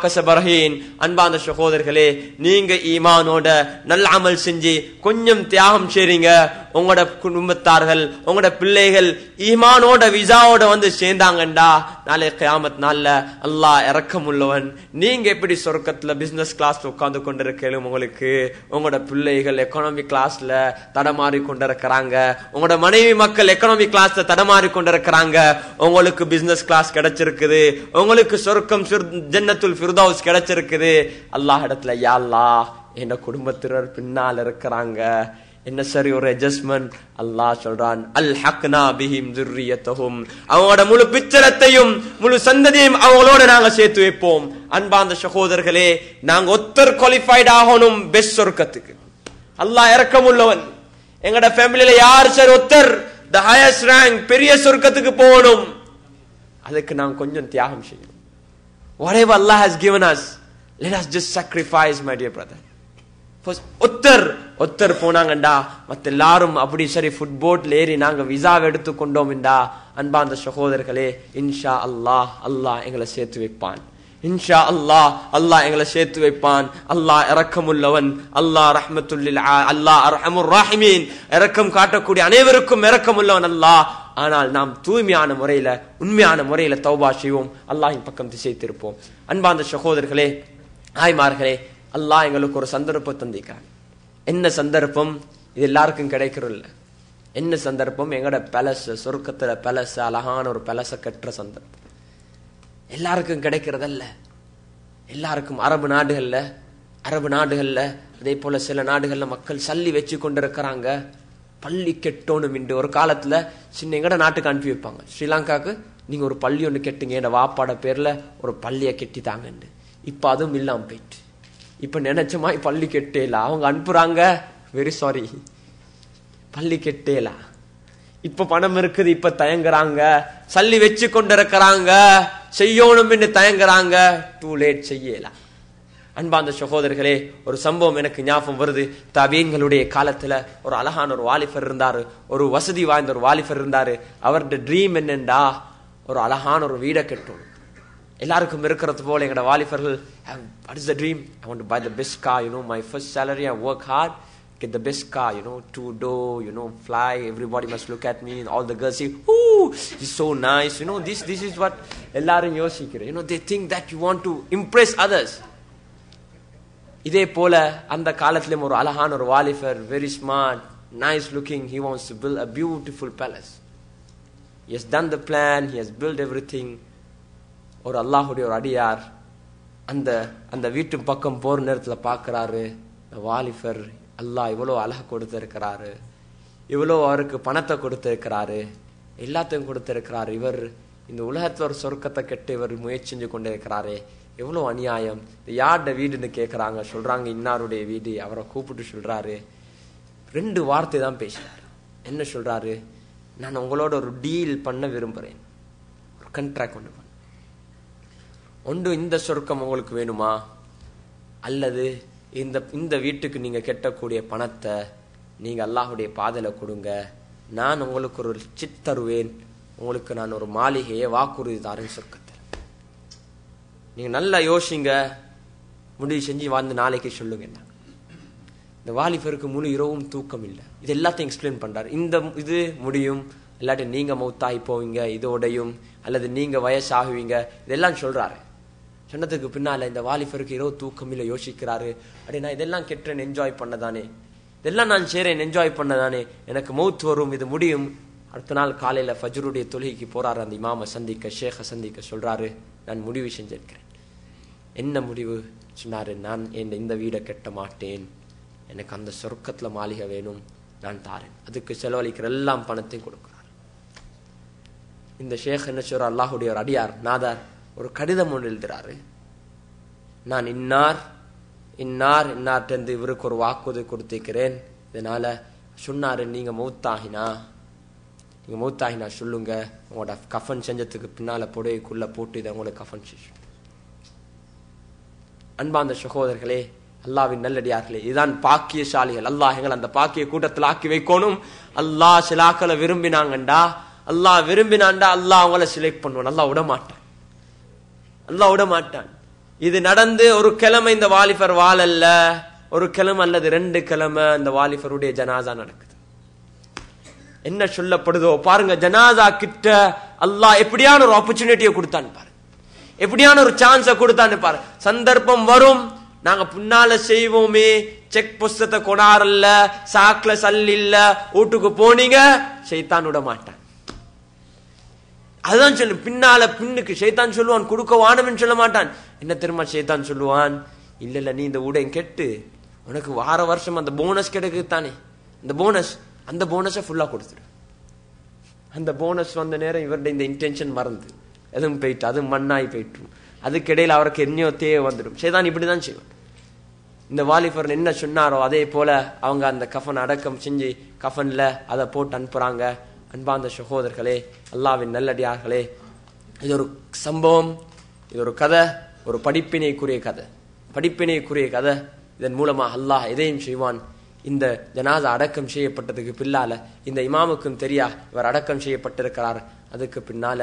كَسَبَ رَهِينٌ அன்பான சகோதரர்களே, நீங்க ஈமானோட நல்ல அமல் செஞ்சு கொஞ்சம் தியாகம் செய்றீங்க, உங்களோட குடும்பத்தார்கள் உங்களோட பிள்ளைகள் ஈமானோட விசாவோட வந்து சேர்ந்தாங்கண்டா, நாளை கியாமத் நாள்ல அல்லாஹ் இரக்கம் உள்ளவன். நீங்க எப்படி சொர்க்கத்துல பிசினஸ் கிளாஸ்ல உட்கார்ந்து கொண்டிருக்கலும், உங்களுக்கு உங்களோட பிள்ளைகள் எக்கனாமிக் கிளாஸ்ல தடமாறி கொண்டிருக்கிறாங்க, உங்களோட மனைவி மக்கள் எக்கனாமிக் கிளாஸ்ல தடமாறி கொண்டிருக்கிறாங்க, உங்களுக்கு பிசினஸ் கிளாஸ் கிடைச்சிருக்குது, உங்களுக்கு சொர்க்கம் ஜன்னத்துல் ஃபிர்தௌஸ் கிடைச்சிருக்குது. அல்லாஹ் இடத்துல யா அல்லாஹ் என் குடும்பத்தினர் பின்னால் இருக்கிறாங்க, என்ன சரி ஒரு அட்ஜஸ்ட்மெண்ட். அல்லாஹ் சொல்றான், அல்ஹக்னா பிஹிம் ذُرِّيَّتَهُم, அவங்களோட முழு பிச்சரத்தையும் முழு சந்ததியையும் அவங்களோட நாங்க சேர்த்து வைப்போம். அன்பார்ந்த சகோதரர்களே, நாங்க ஒத்தர் குவாலிஃபைட் ஆகணும் பெஸ்ட் சொர்க்கத்துக்கு. அல்லாஹ் இரக்கம் உள்ளவன். எங்கட ஃபேமிலியில யார் சார் ஒத்தர் தி ஹையஸ்ட் ரேங்க் பெரிய சொர்க்கத்துக்கு போகணும், அதுக்கு நாங்க கொஞ்சம் தியாகம் செய்யணும். Whatever Allah has given us, let us just sacrifice, my dear brother. ஒத்தர் போனாங்கண்டா மத்த எல்லாரும் அப்படி சரி ஃபுட்போட்ல ஏறி நாங்க விசாவை எடுத்து கொண்டோம்டா, அன்பார்ந்த சகோதரர்களே, இன்ஷா அல்லாஹ் அல்லாஹ் எங்களை சேர்த்து வைப்பான். இன்ஷா அல்லாஹ் அல்லாஹ் எங்களை சேர்த்து வைப்பான். அல்லாஹ் இரக்கமுள்ளவன், அல்லாஹ் ரஹ்மத்துல் அல்லாஹ் அர்ஹமுர் ராஹிமீன், இரக்கம் காட்டக்கூடிய அனைவருக்கும் இரக்கமுள்ளவன் அல்லாஹ். ஆனால் நாம் தூய்மையான முறையில உண்மையான முறையில தௌபா செய்வோம், அல்லாஹ்வின் பக்கம் திசை திருப்போம். அன்பார்ந்த சகோதரர்களே, ஆய்மார்களே, அல்லாஹ் எங்களுக்கு ஒரு சந்தர்ப்பம் தந்திக்கிறான். என்ன சந்தர்ப்பம்? இது எல்லாருக்கும் கிடைக்கிறோம். என்ன சந்தர்ப்பம்? எங்கட பேலஸ், சொர்க்கத்துல பேலஸ், அழகான ஒரு பேலஸ கட்டுற சந்தர்ப்பம் எல்லாருக்கும் கிடைக்கிறதல்ல. எல்லாருக்கும் அரபு நாடுகள்ல அதே போல சில நாடுகள்ல மக்கள் சல்லி வச்சு கொண்டிருக்கிறாங்க, பள்ளி கெட்டோணும் என்று ஒரு காலத்துல சின்ன எங்கட நாட்டுக்கு அனுப்பி வைப்பாங்க. ஸ்ரீலங்காக்கு நீங்க ஒரு பள்ளி ஒன்று கெட்டுங்க, என் வாப்பாட பேர்ல ஒரு பள்ளியை கெட்டித்தாங்கன்னு. இப்ப அதுவும் இல்லாம போயிட்டு. இப்ப நினைச்ச மாதிரி பள்ளி கெட்டேலா, அவங்க அனுப்புறாங்க, வெரி சாரி பள்ளி கெட்டேலா. இப்ப பணம் இருக்குது, இப்ப தயங்குறாங்க, சல்லி வச்சு கொண்டிருக்கிறாங்க, செய்யணும் என்று தயங்குறாங்க, டூ லேட் செய்யலாம். அன்பார்ந்த சகோதரர்களே, ஒரு சம்பவம் எனக்கு ஞாபகம் வருது. தபீன்களுடைய காலத்துல ஒரு அழகான ஒரு வாலிபர் இருந்தாரு, ஒரு வசதி வாய்ந்த ஒரு வாலிபர் இருந்தாரு. அவருடைய ட்ரீம் என்னண்டா, ஒரு அழகான ஒரு வீடை கட்டணும். எல்லாருக்கும் இருக்கிறது போல எங்களோட வாலிபர்கள், what is the dream? I want to buy the best car, my first salary, I work hard, get the best car, 2-door, fly, everybody must look at me, and all the girls say, ooh, he's so nice, this is what எல்லாரும் யோசிக்கிறேன். They think that you want to impress others. இதே போல அந்த காலத்திலும் ஒரு அழகான ஒரு வாலிபர், very smart, nice looking, he wants to build a beautiful palace. He has done the plan, he has built everything. ஒரு அல்லாஹ்வுடைய ஒரு அடியார் அந்த வீட்டு பக்கம் போற நேரத்துல பார்க்கறாரு, வாலிபர் அல்லாஹ் இவ்வளவு அழகு கொடுத்திருக்கிறாரு, இவ்வளவு அவருக்கு பணத்தை கொடுத்திருக்கிறாரு, எல்லாத்தையும் கொடுத்திருக்கிறாரு. இவர் இந்த உலகத்துல ஒரு சொர்க்கத்தை கெட்டு இவர் முயற்சி செஞ்சு கொண்டிருக்கிறாரு, எவ்வளவு அநியாயம். யாருடைய வீடுன்னு கேட்கறாங்க, சொல்றாங்க இன்னாருடைய வீடு. அவரை கூப்பிட்டு சொல்றாரு, 2 வார்த்தை தான் பேசுறாரு. என்ன சொல்றாரு, நான் உங்களோட ஒரு டீல் பண்ண விரும்புறேன், ஒரு கண்ட்ராக்ட் ஒன்று. ஒன்று, இந்த சொர்க்கம் உங்களுக்கு வேணுமா, அல்லது இந்த வீட்டுக்கு நீங்க கெட்டக்கூடிய பணத்தை நீங்க அல்லாஹ்வுடைய பாதையில கொடுங்க, நான் உங்களுக்கு ஒரு சிட் தருவேன், உங்களுக்கு நான் ஒரு மாளிகையை வாக்குறுதி தாரேன் சொர்க்கத்தில். நீங்க நல்லா யோசிங்க, முடிவு செஞ்சு வந்து நாளைக்கு சொல்லுங்க. இந்த வாலிபருக்கு முழு இரவும் தூக்கம் இல்லை. இது எல்லாத்தையும் எக்ஸ்பிளைன் பண்றாரு. இது முடியும், இல்லாட்டி நீங்க மௌத்தாகி போவீங்க, இதோடையும், அல்லது நீங்க வயசாகுவீங்க, இதெல்லாம் சொல்றாரு. சொன்னதுக்கு பின்னால இந்த வாலிபருக்கு இரவு தூக்கம் இல்லை, யோசிக்கிறாரு, அடே நான் இதெல்லாம் கெட்டேன், என்ஜாய் பண்ணதானே, இதெல்லாம் நான் செய்றேன், என்ஜாய் பண்ணதானே, எனக்கு மௌத் வரும், இது முடியும். அடுத்த நாள் காலையில ஃபஜ்ருடைய தொழுகைக்கு போறாரு. அந்த இமாம சந்திக்க, ஷேഖ சந்திக்க சொல்றாரு, நான் முடிவு செஞ்சிருக்கிறேன். என்ன முடிவு சொன்னாரு, நான் இந்த வீடை கட்ட மாட்டேன், எனக்கு அந்த சொர்க்கத்துல மாளிகை வேணும், நான் தாரேன், அதுக்கு செலவழிக்கிற எல்லாம் பணத்தையும் கொடுக்கிறார். இந்த ஷேഖ் என்ன சொல்ற, அல்லாஹ்வுடைய ஒரு அடியார் நாதார் ஒரு கடிதம் ஒன்று எழுதுறாரு. நான் இன்னார்ட்டு இவருக்கு ஒரு வாக்குறுதி கொடுத்திருக்கிறேன், இதனால சொன்னாரு, நீங்க மௌத்தாகினா சொல்லுங்க, உங்களோட கஃபன் செஞ்சதுக்கு பின்னால புடைக்குள்ள போட்டு இதை உங்களுக்கு கஃபன் செஞ்சு. அன்பார்ந்த சகோதரர்களே, அல்லாஹ்வின் நல்லடியார்களே, இதுதான் பாக்கியசாலிகள். அல்லாஹ் எங்களை அந்த பாக்கிய கூட்டத்தில் ஆக்கி வைக்கணும். அல்லாஹ் சிலாக்களை விரும்பினாங்கண்டா, அல்லாஹ் அவங்கள செலக்ட் பண்ணுவான். அல்லாஹ் விட மாட்டான். இது நடந்து ஒரு கிழமை இந்த வாலிபர் வாழல்ல, ஒரு கிழமை அல்லது 2 கிழமை இந்த வாலிபருடைய ஜனாசா நடக்குது. என்ன சொல்லப்படுதோ பாருங்க, ஜனாசா கிட்ட அல்லாஹ் எப்படியான ஒரு ஆப்பர்ச்சுனிட்டியை கொடுத்தான்னு பாரு, எப்படியான ஒரு சான்ஸை கொடுத்தான்னு பாரு. சந்தர்ப்பம் வரும், நாங்க பின்னால செய்வோமே, செக் புஸ்தத்தை கொண்டாடல, சாக்குல சல்லி இல்ல, வீட்டுக்கு போனீங்க, ஷைத்தான் விட மாட்டான். அதுதான் சொல்லு, பின்னுக்கு ஷைத்தான் சொல்லுவான், கொடுக்க வானம்னு சொல்ல மாட்டான். என்ன தெரியுமா ஷைத்தான் சொல்லுவான், இல்ல நீ இந்த ஊடையும் கெட்டு, உனக்கு வார வருஷம் அந்த போனஸ் கிடைக்குதானே, அந்த போனஸை ஃபுல்லா கொடுத்துரு. அந்த போனஸ் வந்த நேரம் இவருடைய இந்த இன்டென்ஷன் மறந்து எதுவும் போயிட்டு, அது மண்ணாய் போயிட்டு, அதுக்கிடையில் அவருக்கு என்னையோ தேவை வந்துடும். ஷைத்தான் இப்படிதான் செய்வான். இந்த வாலிபர் என்ன சொன்னாரோ அதே போல அவங்க அந்த கஃபன் அடக்கம் செஞ்சு கஃபன்ல அதை போட்டு அனுப்புறாங்க. அன்பார்ந்த சகோதரர்களே, அல்லாஹ்வின் நல்லடியார்களே, இது ஒரு சம்பவம், இது ஒரு கதை, ஒரு படிப்பினைக்குரிய கதை. இதன் மூலமா அல்லாஹ் எதையும் செய்வான். இந்த ஜனாசா அடக்கம் செய்யப்பட்டதுக்கு பின்னால இந்த இமாமுக்கும் தெரியா இவர் அடக்கம் செய்யப்பட்டிருக்கிறார். அதுக்கு பின்னால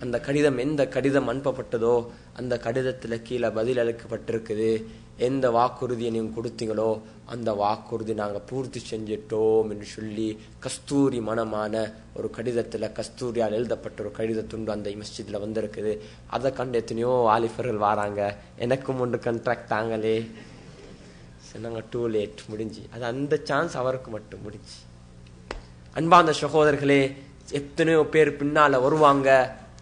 அந்த கடிதம், எந்த கடிதம் அனுப்பப்பட்டதோ அந்த கடிதத்துல கீழே பதில் அளிக்கப்பட்டிருக்குது. எந்த வாக்குறுதியை நீங்க கொடுத்தீங்களோ அந்த வாக்குறுதி நாங்க பூர்த்தி செஞ்சிட்டோம் என்று சொல்லி கஸ்தூரி மனமான ஒரு கடிதத்துல, கஸ்தூரியால் எழுதப்பட்ட ஒரு கடித துண்டு அந்த மஸ்ஜித்ல வந்திருக்குது. அதை கண்டு எத்தனையோ வாலிபர்கள் வராங்க, எனக்கும் ஒன்று கண்ட்ராக்ட் தாங்களே சொன்னாங்க. டூ லேட், முடிஞ்சு. அது அந்த சான்ஸ் அவருக்கு மட்டும் முடிஞ்சு. அன்பார்ந்த சகோதரர்களே, எத்தனையோ பேர் பின்னால வருவாங்க,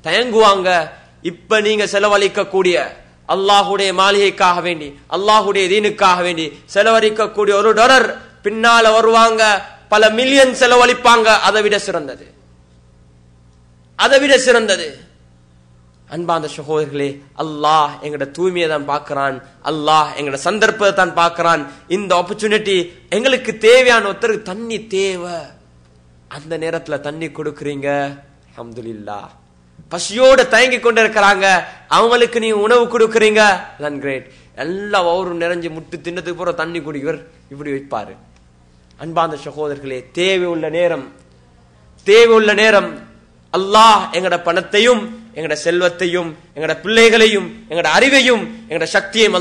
தயங்குவாங்க. இப்ப நீங்க செலவழிக்க கூடிய அல்லாஹுடைய மாளிகைக்காக வேண்டி, அல்லாஹுடைய தீனுக்காக வேண்டி செலவழிக்கக்கூடிய $1 பின்னால வருவாங்க, பல மில்லியன் செலவழிப்பாங்க. அதை விட சிறந்தது, அதை விட சிறந்தது. அன்பார்ந்த சகோதரர்களே, அல்லாஹ் எங்கட தூய்மையை தான் பார்க்கிறான், அல்லாஹ் எங்கட சந்தர்ப்பத்தை தான் பார்க்கிறான். இந்த ஆப்பர்ச்சுனிட்டி எங்களுக்கு தேவையான ஒருத்தருக்கு தண்ணி தேவை, அந்த நேரத்துல தண்ணி கொடுக்குறீங்க, அல்ஹம்துலில்லாஹ். பசியோட தயங்கி கொண்டு இருக்கிறாங்க, அவங்களுக்கு நீ உணவு கொடுக்குறீங்க, தான் கிரேட். எல்லாம் அவரும் நிறைஞ்சு முட்டு தின்னதுக்கு போற தண்ணி குடிக்கிறவர் இப்படி வைப்பாரு. அன்பார்ந்த சகோதரர்களே, தேவை உள்ள நேரம் அல்லாஹ் எங்கட பணத்தையும் எங்கட செல்வத்தையும் எங்கட பிள்ளைகளையும் எங்கட அறிவையும் எங்கட சக்தியையும்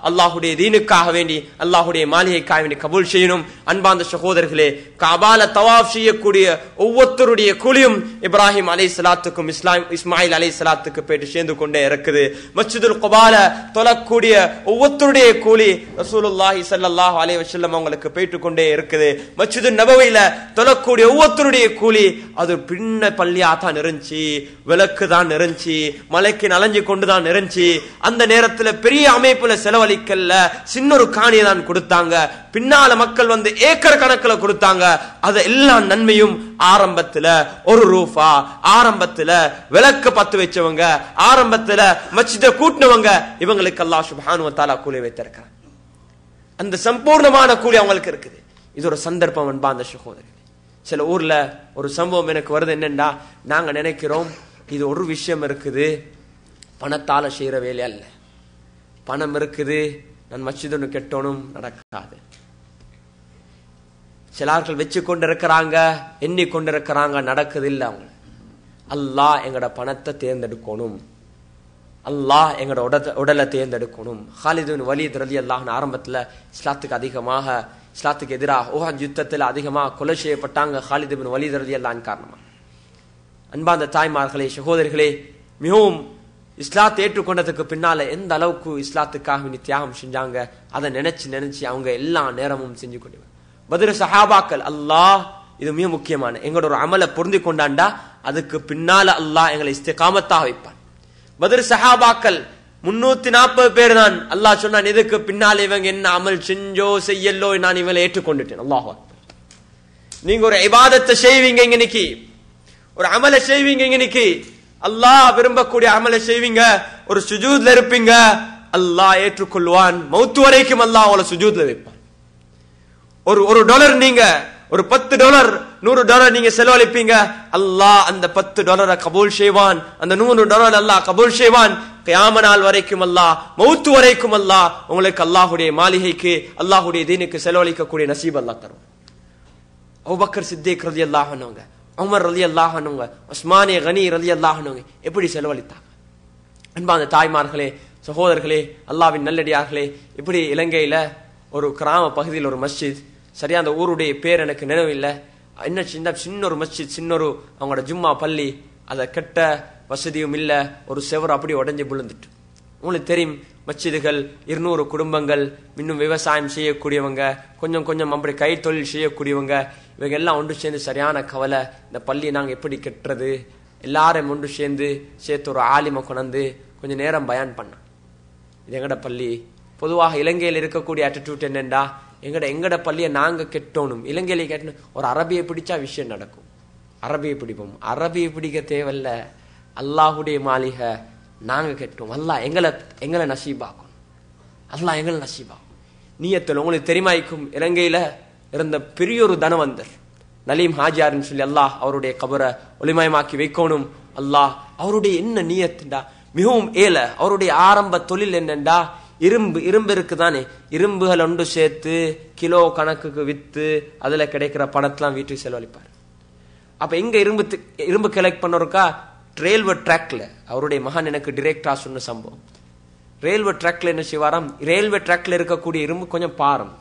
அல்லாஹுடைய தீனுக்காக வேண்டி அல்லாஹுடைய மாளிகைக்காக வேண்டி கபூல் செய்யணும். அன்பார்ந்த சகோதரர்களே, காபால தவாஃப் செய்யக்கூடிய ஒவ்வொருத்தருடைய கூலியும் இப்ராஹிம் அலைஹிஸ்ஸலாத்துக்கும் இஸ்மாயில் அலைஹிஸ்ஸலாத்துக்கு போயிட்டு சேர்ந்து கொண்டே இருக்குது. மஸ்ஜிதுல் குபால தொழக்கூடிய ஒவ்வொருத்தருடைய கூலி ரசூலுல்லாஹி ஸல்லல்லாஹு அலைஹி வஸல்லம் அவங்களுக்கு போயிட்டு கொண்டே இருக்குது. மஸ்ஜிது நபவியில தொழக்கூடிய ஒவ்வொருத்தருடைய கூலி அது பின்ன பள்ளியா தான் இருந்துச்சு, விளக்கு தான் இருந்துச்சு, மலைக்கு நலஞ்சு கொண்டுதான் இருந்துச்சு. அந்த நேரத்துல பெரிய அமைப்புல செலவழிக்கல, சின்னொரு காணியை தான் கொடுத்தாங்க. பின்னால மக்கள் வந்து ஏக்கர் கணக்கில் கொடுத்தாங்க. அது எல்லா நன்மையும் ஆரம்பத்துல ஒரு ரூபா, ஆரம்பத்துல விளக்கு பத்து வச்சவங்க, ஆரம்பத்துல மஸ்ஜிதை கூட்டினவங்க, இவங்களுக்கு அல்லாஹ் சுப்ஹானஹு வ தஆலா கூலி வைத்திருக்கிறார். அந்த சம்பூர்ணமான கூலி அவங்களுக்கு இருக்குது. இது ஒரு சந்தர்ப்பம். அன்பார்ந்த சகோதரர்களே, சில ஊர்ல ஒரு சம்பவம் எனக்கு வருது. என்னன்னா, நாங்க நினைக்கிறோம் இது ஒரு விஷயம் இருக்குது, பணத்தால செய்யற வேலை அல்ல. பணம் இருக்குது, நான் மஸ்ஜித் ஒன்று கெட்டணும், நடக்காது. சிலார்கள் வச்சு கொண்டிருக்கிறாங்க, எண்ணி கொண்டிருக்கிறாங்க, நடக்குது இல்லை. அவங்க அல்லாஹ் எங்கட பணத்தை தேர்ந்தெடுக்கணும், அல்லாஹ் எங்கட உடலை தேர்ந்தெடுக்கணும். ஹாலித் பின் வலீத் ரலியல்லாஹு அன்ஹு ஆரம்பத்தில் இஸ்லாத்துக்கு எதிராக உஹத் யுத்தத்தில் அதிகமாக கொலை செய்யப்பட்டாங்க. ஹாலித் பின் வலீத் ரலியல்லாஹு அன்ஹு காரணமா. அன்பார்ந்த தாய்மார்களே, சகோதரிகளே, மிகவும் இஸ்லாத்தை ஏற்றுக்கொண்டதுக்கு பின்னால எந்த அளவுக்கு இஸ்லாத்துக்காக தியாகம் செஞ்சாங்க, அதை நினைச்சு அவங்க எல்லா நேரமும் செஞ்சு கொண்டு பத்ர் சஹாபாக்கள். அல்லாஹ் இது மிக முக்கியமான, எங்களோட ஒரு அமலை பொருந்தி கொண்டாண்டா அதுக்கு பின்னால அல்லாஹ் எங்களை இஸ்திகாமத்தாக வைப்பான். பத்ர் சஹாபாக்கள் 340 பேர் தான். அல்லாஹ் சொன்னான், இதுக்கு பின்னால இவங்க என்ன அமல் செஞ்சோ செய்யலோ நான் இவங்களை ஏற்றுக்கொண்டுட்டேன். அல்லாஹ், நீங்க ஒரு இபாதத்தை செய்வீங்க, இன்னைக்கு ஒரு அமலை செய்வீங்க, இன்னைக்கு அல்லாஹ் விரும்பக்கூடிய அமலை செய்வீங்க, ஒரு சுஜூத்ல இருப்பீங்க, அல்லாஹ் ஏற்றுக்கொள்வான். மௌத்து வரைக்கும் அல்லாஹ் அவளை சுஜூத்ல வைப்பான். ஒரு டாலர் நீங்க ஒரு $10 $100 நீங்க செலவழிப்பீங்க, அல்லாஹ் அந்த $10 கபூல் செய்வான், அந்த $100 அல்லாஹ் கபூல் செய்வான். கியாம நாள் வரைக்கும் அல்லாஹ், மௌத்து வரைக்கும் அல்லாஹ் உங்களுக்கு அல்லாஹுடைய மாளிகைக்கு அல்லாஹுடைய தீனுக்கு செலவழிக்கக்கூடிய நசீப் அல்லாஹ் தரும். அபூபக்கர் சித்திக் ரலியல்லாஹு அன்ஹு, உமர் ரலியல்லாஹு அன்ஹு, உஸ்மான் கனி ரலியல்லாஹு அன்ஹு எப்படி செலவழித்தாங்க. அன்பான தாய்மார்களே, சகோதரர்களே, அல்லாஹ்வின் நல்லடியார்களே, இப்படி இலங்கையில ஒரு கிராம பகுதியில் ஒரு மஸ்ஜித், சரியா அந்த ஊருடைய பேர் எனக்கு நினைவில்லை, என்ன சின்ன ஒரு மஸ்ஜித், சின்னொரு அவங்களோட ஜும்மா பள்ளி, அதை கெட்ட வசதியும் இல்ல, ஒரு செவர் அப்படி உடஞ்சி விழுந்துட்டு. உங்களுக்கு தெரியும், மஸ்ஜிதுகள் 200 குடும்பங்கள், இன்னும் விவசாயம் செய்யக்கூடியவங்க, கொஞ்சம் அப்படி கை தொழில் செய்யக்கூடியவங்க, இவங்க எல்லாம் ஒன்று சேர்ந்து சரியான கவலை, இந்த பள்ளியை நாங்கள் எப்படி கெட்டுறது. எல்லாரும் ஒன்று சேர்த்து ஒரு ஆலிமை கொண்டு கொஞ்சம் நேரம் பயான் பண்ணான். இது எங்கட பள்ளி. பொதுவாக இலங்கையில் இருக்கக்கூடிய ஆட்டிடியூட் என்னென்றா, எங்கட பள்ளியை நாங்க கெட்டோணும், இலங்கையில கெட்டணும். ஒரு அரபியை பிடிச்சா விஷயம் நடக்கும், அரபியை பிடிப்போம். அரபியை பிடிக்க தேவையில்ல, அல்லாஹுடைய மாளிகை நாங்க கெட்டோம், அல்லாஹ் எங்களை நசீபாக்கும், அல்லாஹ் எங்களை நசீபாக்கும். நீயத்தில் உங்களுக்கு தெரியுமாய்க்கும், இலங்கையில இருந்த பெரிய ஒரு தனவந்தர் நலீம் ஹாஜியார்னு சொல்லி அல்லாஹ் அவருடைய கபரை ஒளிமயமாக்கி வைக்கணும். அல்லாஹ் அவருடைய என்ன நீயத்துண்டா, மிகவும் ஏல. அவருடைய ஆரம்ப தொழில் என்னண்டா, இரும்பு இருக்குதானே, இரும்புகள் ஒன்று சேர்த்து கிலோ கணக்குக்கு வித்து அதுல கிடைக்கிற பணத்தெல்லாம் வீட்டுக்கு செலவழிப்பார். அப்ப எங்க இரும்பு கலெக்ட் பண்ணருக்கா, ரயில்வே ட்ராக்ல. அவருடைய மகன் எனக்கு டிரெக்டா சொன்ன சம்பவம். ரயில்வே ட்ராக்ல என்ன செய்வாராம், ரயில்வே ட்ராக்ல இருக்கக்கூடிய இரும்பு கொஞ்சம் பாரம்,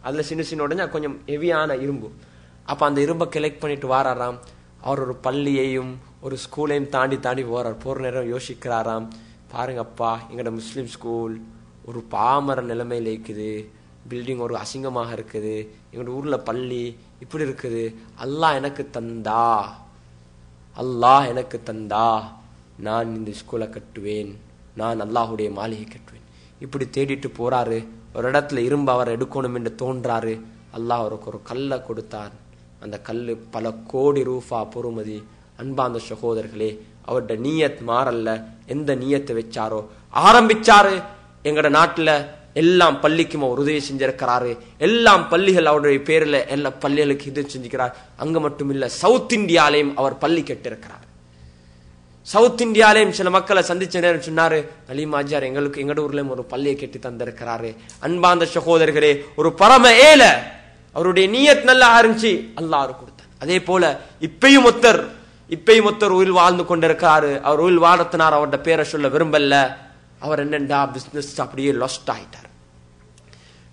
அதுல சின்ன உடஞ்சா கொஞ்சம் ஹெவியான இரும்பு. அப்ப அந்த இரும்பை கலெக்ட் பண்ணிட்டு வாராராம். அவர் ஒரு பள்ளியையும் ஒரு ஸ்கூலையும் தாண்டி போற நேரம் யோசிக்கிறாராம், பாருங்கப்பா, எங்கட முஸ்லிம் ஸ்கூல் ஒரு பாமர நிலைமையில இருக்குது, பில்டிங் ஒரு அசிங்கமாக இருக்குது, எங்களோட ஊர்ல பள்ளி இப்படி இருக்குது, அல்லாஹ் எனக்கு தந்தா நான் இந்த ஸ்கூலை கட்டுவேன், நான் அல்லாஹுடைய மாளிகை கட்டுவேன். இப்படி தேடிட்டு போறாரு. ஒரு இடத்துல இரும்பு அவர் எடுக்கணும் என்று தோன்றாரு. அல்லாஹ் அவருக்கு ஒரு கல்லை கொடுத்தார். அந்த கல்லு பல கோடி ரூபா பொறுமதி. அன்பார்ந்த சகோதரர்களே, அவருடைய நீயத் மாறல்ல. எந்த நீயத்தை வச்சாரோ ஆரம்பிச்சாரு. எங்கட நாட்டுல எல்லாம் பள்ளிக்கும் அவர் உதவி செஞ்சிருக்கிறாரு. எல்லாம் பள்ளிகள் அவருடைய பேர்ல எல்லா பள்ளிகளுக்கு இது செஞ்சுக்கிறார். அங்க மட்டும் இல்ல, சவுத் இந்தியாலையும் அவர் பள்ளி கட்டிருக்கிறார். சவுத் இந்தியாலையும் சில மக்களை சந்திச்ச நேரம் சொன்னாரு, நலீமாஜார் எங்களுக்கு எங்கட ஊர்லயும் ஒரு பள்ளியை கட்டி தந்திருக்கிறாரு. அன்பார்ந்த சகோதரர்களே, ஒரு பரம ஏல அவருடைய நீயத் நல்லா இருந்துச்சு, அல்லாஹ் கொடுத்தார். அதே போல இப்பயும் ஒருத்தர் உயிர் வாழ்ந்து கொண்டிருக்கிறாரு. அவர் உயிர் வாழ்த்தினார், அவருடைய பேரை சொல்ல விரும்பல. அவர் என்னண்டா பிசினஸ் அப்படியே லாஸ்ட் ஆயிட்டார்.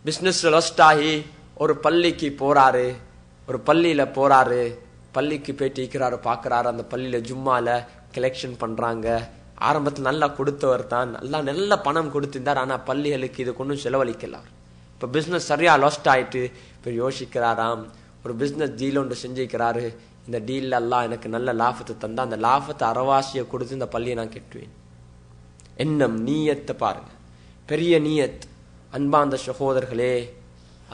பிசினஸ் லாஸ்ட் ஆகி ஒரு பள்ளிக்கு போறாரு. ஒரு பள்ளியில போறாரு. பள்ளிக்கு போயிட்டு இருக்கிறாரு, பாக்குறாரு. அந்த பள்ளியில ஜும்மால கலெக்ஷன் பண்றாங்க. ஆரம்பத்தில் நல்லா கொடுத்தவர் தான், நல்ல பணம் கொடுத்திருந்தார். ஆனா பள்ளிகளுக்கு இது கொண்டும் செலவழிக்கலாம். இப்ப பிசினஸ் சரியா லாஸ்ட் ஆயிட்டு இப்ப யோசிக்கிறாராம். ஒரு பிசினஸ் டீல் ஒன்று செஞ்சிருக்கிறாரு. இந்த டீல்ல எல்லாம் எனக்கு நல்ல லாபத்தை தந்தா அந்த லாபத்தை அறவாசியை கொடுத்து இந்த பள்ளியை நான் கெட்டுவேன். எண்ணம், நீயத்தை பாருங்க, பெரிய நீயத். அன்பார்ந்த சகோதரர்களே,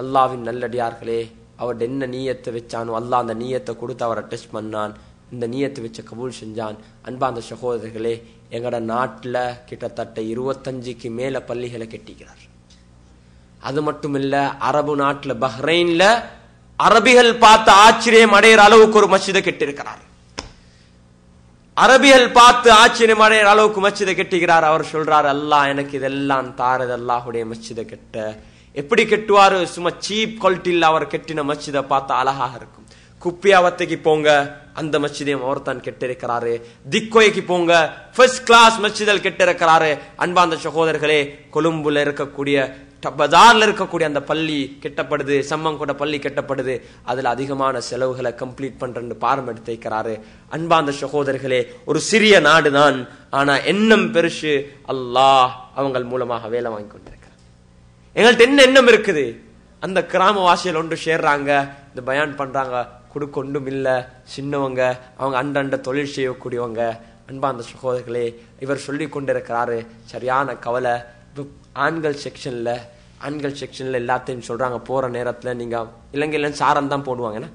அல்லாவின் நல்லடியார்களே, அவருடைய என்ன நீயத்தை வச்சானோ அல்லாஹ் அந்த நீயத்தை கொடுத்து அவரை டெஸ்ட் பண்ணான். இந்த நீயத்தை வச்ச கபூல் செஞ்சான். அன்பார்ந்த சகோதரர்களே, எங்கட நாட்டுல கிட்டத்தட்ட 25க்கு மேல பள்ளிகளை கட்டிக்கிறார். அது மட்டும் இல்ல, அரபு நாட்டுல பஹ்ரைன்ல அரபிகள் பார்த்து ஆச்சரியம் அடைகிற அளவுக்கு ஒரு மஸ்ஜிதை கட்டிருக்கிறார். அரபிகள் பார்த்து ஆச்சரியம் அடைகிற அளவுக்கு மஸ்ஜிதை கட்டுகிறார். அவர் சொல்றாரு, அல்லாஹ் எனக்கு இதெல்லாம் தாரது, அல்லாஹுடைய மஸ்ஜிதை கட்ட. எப்படி கட்டுவாரு? சும்மா சீப் குவாலிட்டியில் அவர் கட்டின மஸ்ஜிதை பார்த்தா அழகாக இருக்கும். குப்பியாவத்தைக்கு போங்க, அந்த மஸ்ஜிதையும் அவர் தான் கெட்டிருக்கிறாரு. திக்கோய்க்கு போங்க, ஃபர்ஸ்ட் கிளாஸ் மஸ்ஜிதல் கெட்டிருக்கிறாரு. அன்பார்ந்த சகோதரர்களே, கொழும்புல இருக்கக்கூடிய பஜார்ல இருக்கக்கூடிய அந்த பள்ளி கெட்டப்படுது, சம்மங்கூட பள்ளி கெட்டப்படுது. அதுல அதிகமான செலவுகளை கம்ப்ளீட் பண்றேன்னு பாரம் எடுத்திருக்கிறாரு. அன்பார்ந்த சகோதரர்களே, ஒரு சிறிய நாடுதான், ஆனா எண்ணம் பெருசு. அல்லாஹ் அவங்கள் மூலமாக வேலை வாங்கி கொண்டிருக்கிறார். எங்கள்கிட்ட என்ன எண்ணம் இருக்குது? அந்த கிராமவாசிகள் ஒன்று சேர்றாங்க, இந்த பயான் பண்றாங்க, கொடுக்க ஒன்றும் இல்ல, சின்னவங்க, அவங்க அண்ட தொழில் செய்யக்கூடியவங்க. அன்பார்ந்த சகோதரர்களே, இவர் சொல்லி கொண்டிருக்கிறாரு, சரியான கவலை. ஆண்கள் செக்ஷன்ல எல்லாத்தையும் சொல்றாங்க, போற நேரத்துல நீங்க இலங்கையில சாரம் தான் போடுவாங்க,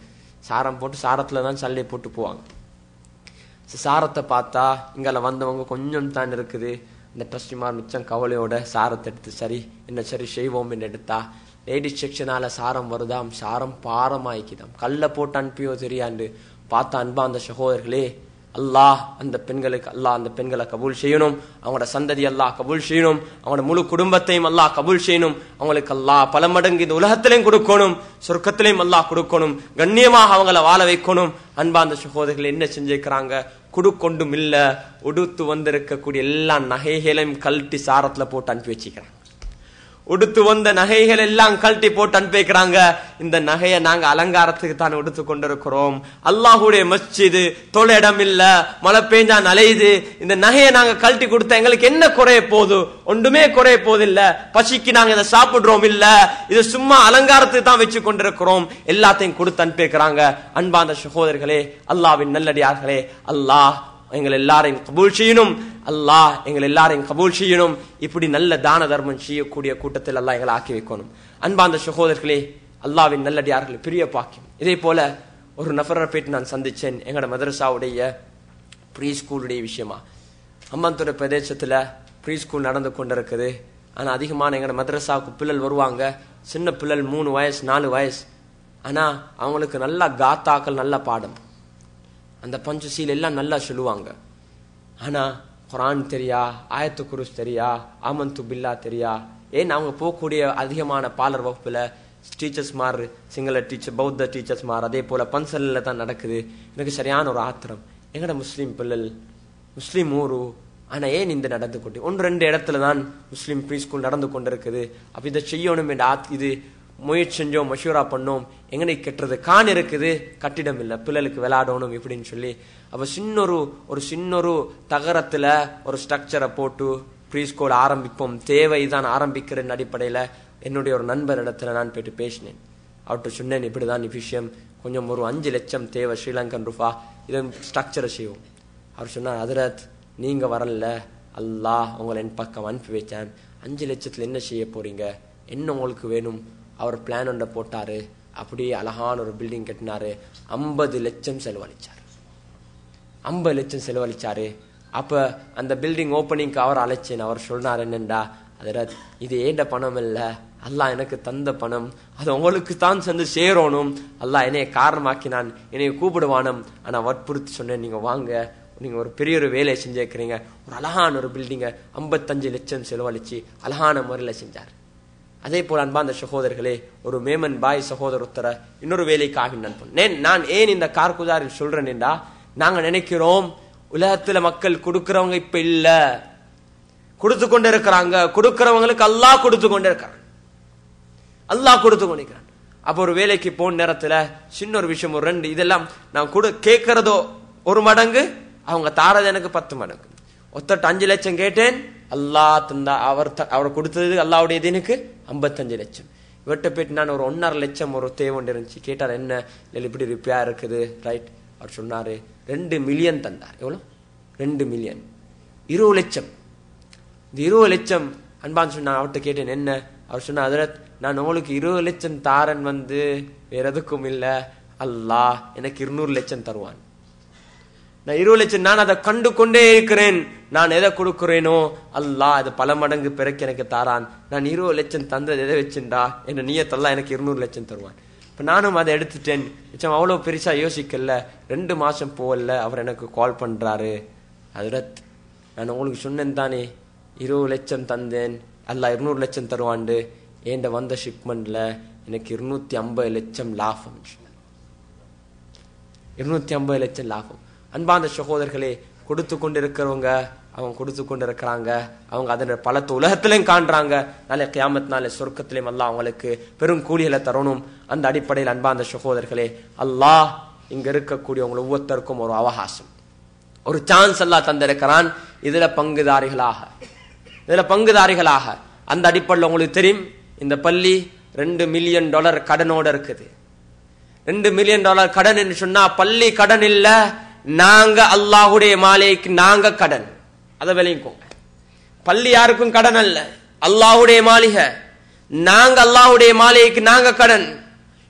சாரம் போட்டு சாரத்துல தான் சல்லை போட்டு போவாங்க. சாரத்தை பார்த்தா இங்கால வந்தவங்க கொஞ்சம் தான் இருக்குது. இந்த ட்ரஸ்டிமார் மிச்சம் கவலையோட சாரத்தை எடுத்து சரி செய்வோம் என்று எடுத்தா, லேடிஸ் செக்ஷனால சாரம் வருதாம், சாரம் பாரமாய்க்குதாம், கல்ல போட்டு அனுப்பியோ தெரியாண்டு பார்த்தா. அன்பார்ந்த சகோதரர்களே, அல்லாஹ் அந்த பெண்களை கபூல் செய்யணும். அவங்களோட சந்ததி அல்லாஹ் கபூல் செய்யணும். அவங்களோட முழு குடும்பத்தையும் அல்லாஹ் கபூல் செய்யணும். அவங்களுக்கு அல்லாஹ் பல மடங்கு இந்த உலகத்திலையும் கொடுக்கணும், சொர்க்கத்திலையும் அல்லாஹ் கொடுக்கணும், கண்ணியமாக அவங்கள வாழ வைக்கணும். அன்பார்ந்த சகோதரர்கள் என்ன செஞ்சிருக்கிறாங்க? குடுக்கொண்டும் இல்ல, உடுத்து வந்திருக்கக்கூடிய எல்லா நகைகளையும் கழட்டி சாரத்துல போட்டு அனுப்பி வச்சுக்கிறாங்க. உடுத்து வந்த நகைகள் எல்லாம் கழட்டி போட்டு அனுப்பிக்கிறாங்க. இந்த நகையை நாங்க அலங்காரத்துக்கு தான் உடுத்து கொண்டிருக்கிறோம். அல்லாஹுடைய மஸ்ஜிது, தொலை இடம் இல்ல, மழை பெஞ்சா நலையுது. இந்த நகையை நாங்க கழட்டி கொடுத்தா எங்களுக்கு என்ன குறைய போகுது? ஒன்றுமே குறைய போது இல்ல. பசிக்கு நாங்க இதை சாப்பிடுறோம் இல்ல, இது சும்மா அலங்காரத்துக்கு தான் வச்சு கொண்டிருக்கிறோம். எல்லாத்தையும் கொடுத்து அனுப்பிக்கிறாங்க. அன்பார்ந்த சகோதரர்களே, அல்லாஹ்வின் நல்லடியார்களே, அல்லாஹ் எங்கள் எல்லாரையும் கபூல் செய்யணும். அல்லாஹ் எங்கள் எல்லாரையும் கபூல் செய்யணும். இப்படி நல்ல தான தர்மம் செய்யக்கூடிய கூட்டத்தில் அல்லாஹ் எங்களை ஆக்கி வைக்கணும். அன்பார்ந்த சகோதரர்களே, அல்லாஹ்வின் நல்லடியார்களே, பெரிய பாக்கியம். இதே போல ஒரு நபரை போயிட்டு நான் சந்திச்சேன். எங்களோட மதரசாவுடைய ப்ரீ ஸ்கூலுடைய விஷயமா. அம்மாந்துறை பிரதேசத்துல ப்ரீ ஸ்கூல் நடந்து கொண்டிருக்குது. ஆனா அதிகமான எங்களோட மதரசாவுக்கு பிள்ளை வருவாங்க. சின்ன பிள்ளை 3 வயசு 4 வயசு. ஆனா அவங்களுக்கு நல்லா காத்தாக்கள், நல்ல பாடம், அந்த பஞ்சசீல் எல்லாம் நல்லா சொல்லுவாங்க. ஆனா குரான் தெரியா, ஆயத்து குருஸ் தெரியா, ஆமந்து பில்லா தெரியா. ஏன் அவங்க போகக்கூடிய அதிகமான பாலர் வகுப்புல டீச்சர்ஸ் மாறு, சிங்கள டீச்சர், பௌத்த டீச்சர்ஸ் மாறு, அதே போல பன்சல்ல தான் நடக்குது. எனக்கு சரியான ஒரு ஆத்திரம். எங்கட முஸ்லீம் பிள்ளை, முஸ்லீம் ஊரு, ஆனா ஏன் இந்த நடந்து கொண்டு 1-2 இடத்துல தான் முஸ்லீம் ப்ரீ ஸ்கூல் நடந்து கொண்டிருக்குது. அப்ப இதை செய்யணும் என்று இது முயற்சி செஞ்சோம், மஷூரா பண்ணோம். எங்கனை கட்டுறது கான் இருக்குது, கட்டிடம் இல்லை, பிள்ளைகளுக்கு விளையாடணும் இப்படின்னு சொல்லி. அப்ப ஒரு சின்னொரு தகரத்துல ஒரு ஸ்ட்ரக்சரை போட்டு ப்ரீ ஸ்கூல் ஆரம்பிப்போம், தேவைதான் ஆரம்பிக்கிற அடிப்படையில என்னுடைய ஒரு நண்பர் இடத்துல நான் போயிட்டு பேசினேன். அவர்கிட்ட சொன்னேன், இப்படிதான் விஷயம், கொஞ்சம் ஒரு 5 லட்சம் தேவை, ஸ்ரீலங்கன் ரூபா, இதை ஸ்ட்ரக்சரை செய்வோம். அவர் சொன்னார், ஹஜ்ரத் நீங்க வரல, அல்லாஹ் உங்களை என் பக்கம் அனுப்பி வச்சான். 5 லட்சத்துல என்ன செய்ய போறீங்க, என்ன உங்களுக்கு வேணும்? அவர் பிளான் ஒன்றை போட்டாரு. அப்படியே அழகான ஒரு பில்டிங் கட்டினாரு. 50 லட்சம் செலவழிச்சாரு. 50 லட்சம் செலவழிச்சாரு. அப்ப அந்த பில்டிங் ஓப்பனிங்க்கு அவர் அழைச்சேன். அவர் சொன்னார், என்னண்டா அதில் இது ஏண்ட பணம் இல்ல, அல்லாஹ் எனக்கு தந்த பணம், அது உங்களுக்கு தான் சேர்ந்து சேரணும். அல்லாஹ் என்னைய காரணமாக்கினான், என்னைய கூப்பிடுவானம். ஆனா வற்புறுத்தி சொன்னேன், நீங்க வாங்க, நீங்க ஒரு பெரிய ஒரு வேலையை செஞ்சிருக்கிறீங்க. ஒரு அழகான ஒரு பில்டிங்கை 55 லட்சம் செலவழிச்சு அழகான முறையில் செஞ்சார். அதே போல அன்பார்ந்த சகோதரர்களே, ஒரு மேமன் பாய் சகோதரத்தரை இன்னொரு வேலைக்கு ஆகினான். நான் ஏன் இந்த கார்குஜாரில் சொல்றேன் என்றா, நாங்க நினைக்கிறோம் உலகத்துல மக்கள் கொடுக்கிறவங்க இப்ப இல்ல, கொடுத்து கொண்டு இருக்கிறாங்க. கொடுக்கிறவங்களுக்கு அல்லாஹ் கொடுத்து கொண்டு இருக்கிறான், அல்லாஹ் கொடுத்து கொண்டிருக்கிறான். அப்ப ஒரு வேலைக்கு போன நேரத்துல சின்ன ஒரு விஷயம், ஒரு 2 இதெல்லாம் நான் கேட்கிறதோ 1 மடங்கு, அவங்க தாரது எனக்கு 10 மடங்கு. ஒருத்தட்ட 5 லட்சம் கேட்டேன், அல்லாஹ் தந்தா, அவர் கொடுத்தது அல்லாஹ்வுடைய தீனுக்கு 55 லட்சம். இவர்கிட்ட போயிட்டு நான் ஒரு 1.5 லட்சம் ஒரு தேவை இருந்துச்சு. கேட்டார், என்ன இப்படி ரிப்பேர் இருக்குது, ரைட். அவர் சொன்னாரு 2 மில்லியன் தந்தார். எவ்வளவு? 2 மில்லியன், 20 லட்சம். இந்த 20 லட்சம் அன்பான் சொன்ன. அவர்கிட்ட கேட்டேன், என்ன? அவர் சொன்ன, ஹஜ்ரத் நான் உங்களுக்கு 20 லட்சம் தாரன் வேற எதுக்கும் இல்ல, அல்லாஹ் எனக்கு 200 லட்சம் தருவான். நான் 20 லட்சம் நான் அதை கண்டு கொண்டே இருக்கிறேன். நான் எதை கொடுக்கிறேனோ அல்லாஹ் அது பல மடங்கு பிறகு எனக்கு தாரான். நான் 20 லட்சம் தந்தது எதை வச்சுண்டா, என்ன நீயத்தல்லா எனக்கு 200 லட்சம் தருவான். இப்ப நானும் அதை எடுத்துட்டேன். அவ்வளவு பெருசா யோசிக்கல. 2 மாசம் போகல, அவர் எனக்கு கால் பண்றாரு, ஹஜ்ரத் நான் உங்களுக்கு சொன்னேன் தானே 20 லட்சம் தந்தேன், அல்லாஹ் 200 லட்சம் தருவாண்டு. ஏண்ட வந்த ஷிப்மெண்ட்ல எனக்கு 250 லட்சம் லாபம். 250 லட்சம் லாபம். அன்பார்ந்த சகோதரர்களே, கொடுத்து கொண்டிருக்கிறவங்க அவங்க கொடுத்து கொண்டு இருக்கிறாங்க. அவங்க அதன் பலத்தை உலகத்திலையும் காண்றாங்க. நாளை கியாமத் நாளை சொர்க்கத்திலையும் அல்லாஹ் அவங்களுக்கு பெரும் கூலிகளை தரணும். அந்த அடிப்படையில் அன்பார்ந்த சகோதரர்களே, அல்லாஹ் இங்க இருக்கக்கூடிய உங்களை ஒவ்வொருத்தருக்கும் ஒரு அவகாசம், ஒரு சான்ஸ் அல்லாஹ் தந்திருக்கிறான். இதுல பங்குதாரிகளாக அந்த அடிப்படையில் உங்களுக்கு தெரியும், இந்த பள்ளி $2 மில்லியன் கடனோட இருக்குது. $2 மில்லியன் கடன் என்று சொன்னா பள்ளி கடன் இல்ல, நாங்க அல்லாஹுடைய மாலைக்கு நாங்க கடன். அதை விளைவிக்கோங்க. பள்ளி யாருக்கும் கடன் அல்ல, அல்லாஹுடைய மாளிகை. நாங்க அல்லாஹுடைய மாளிகைக்கு நாங்க கடன்.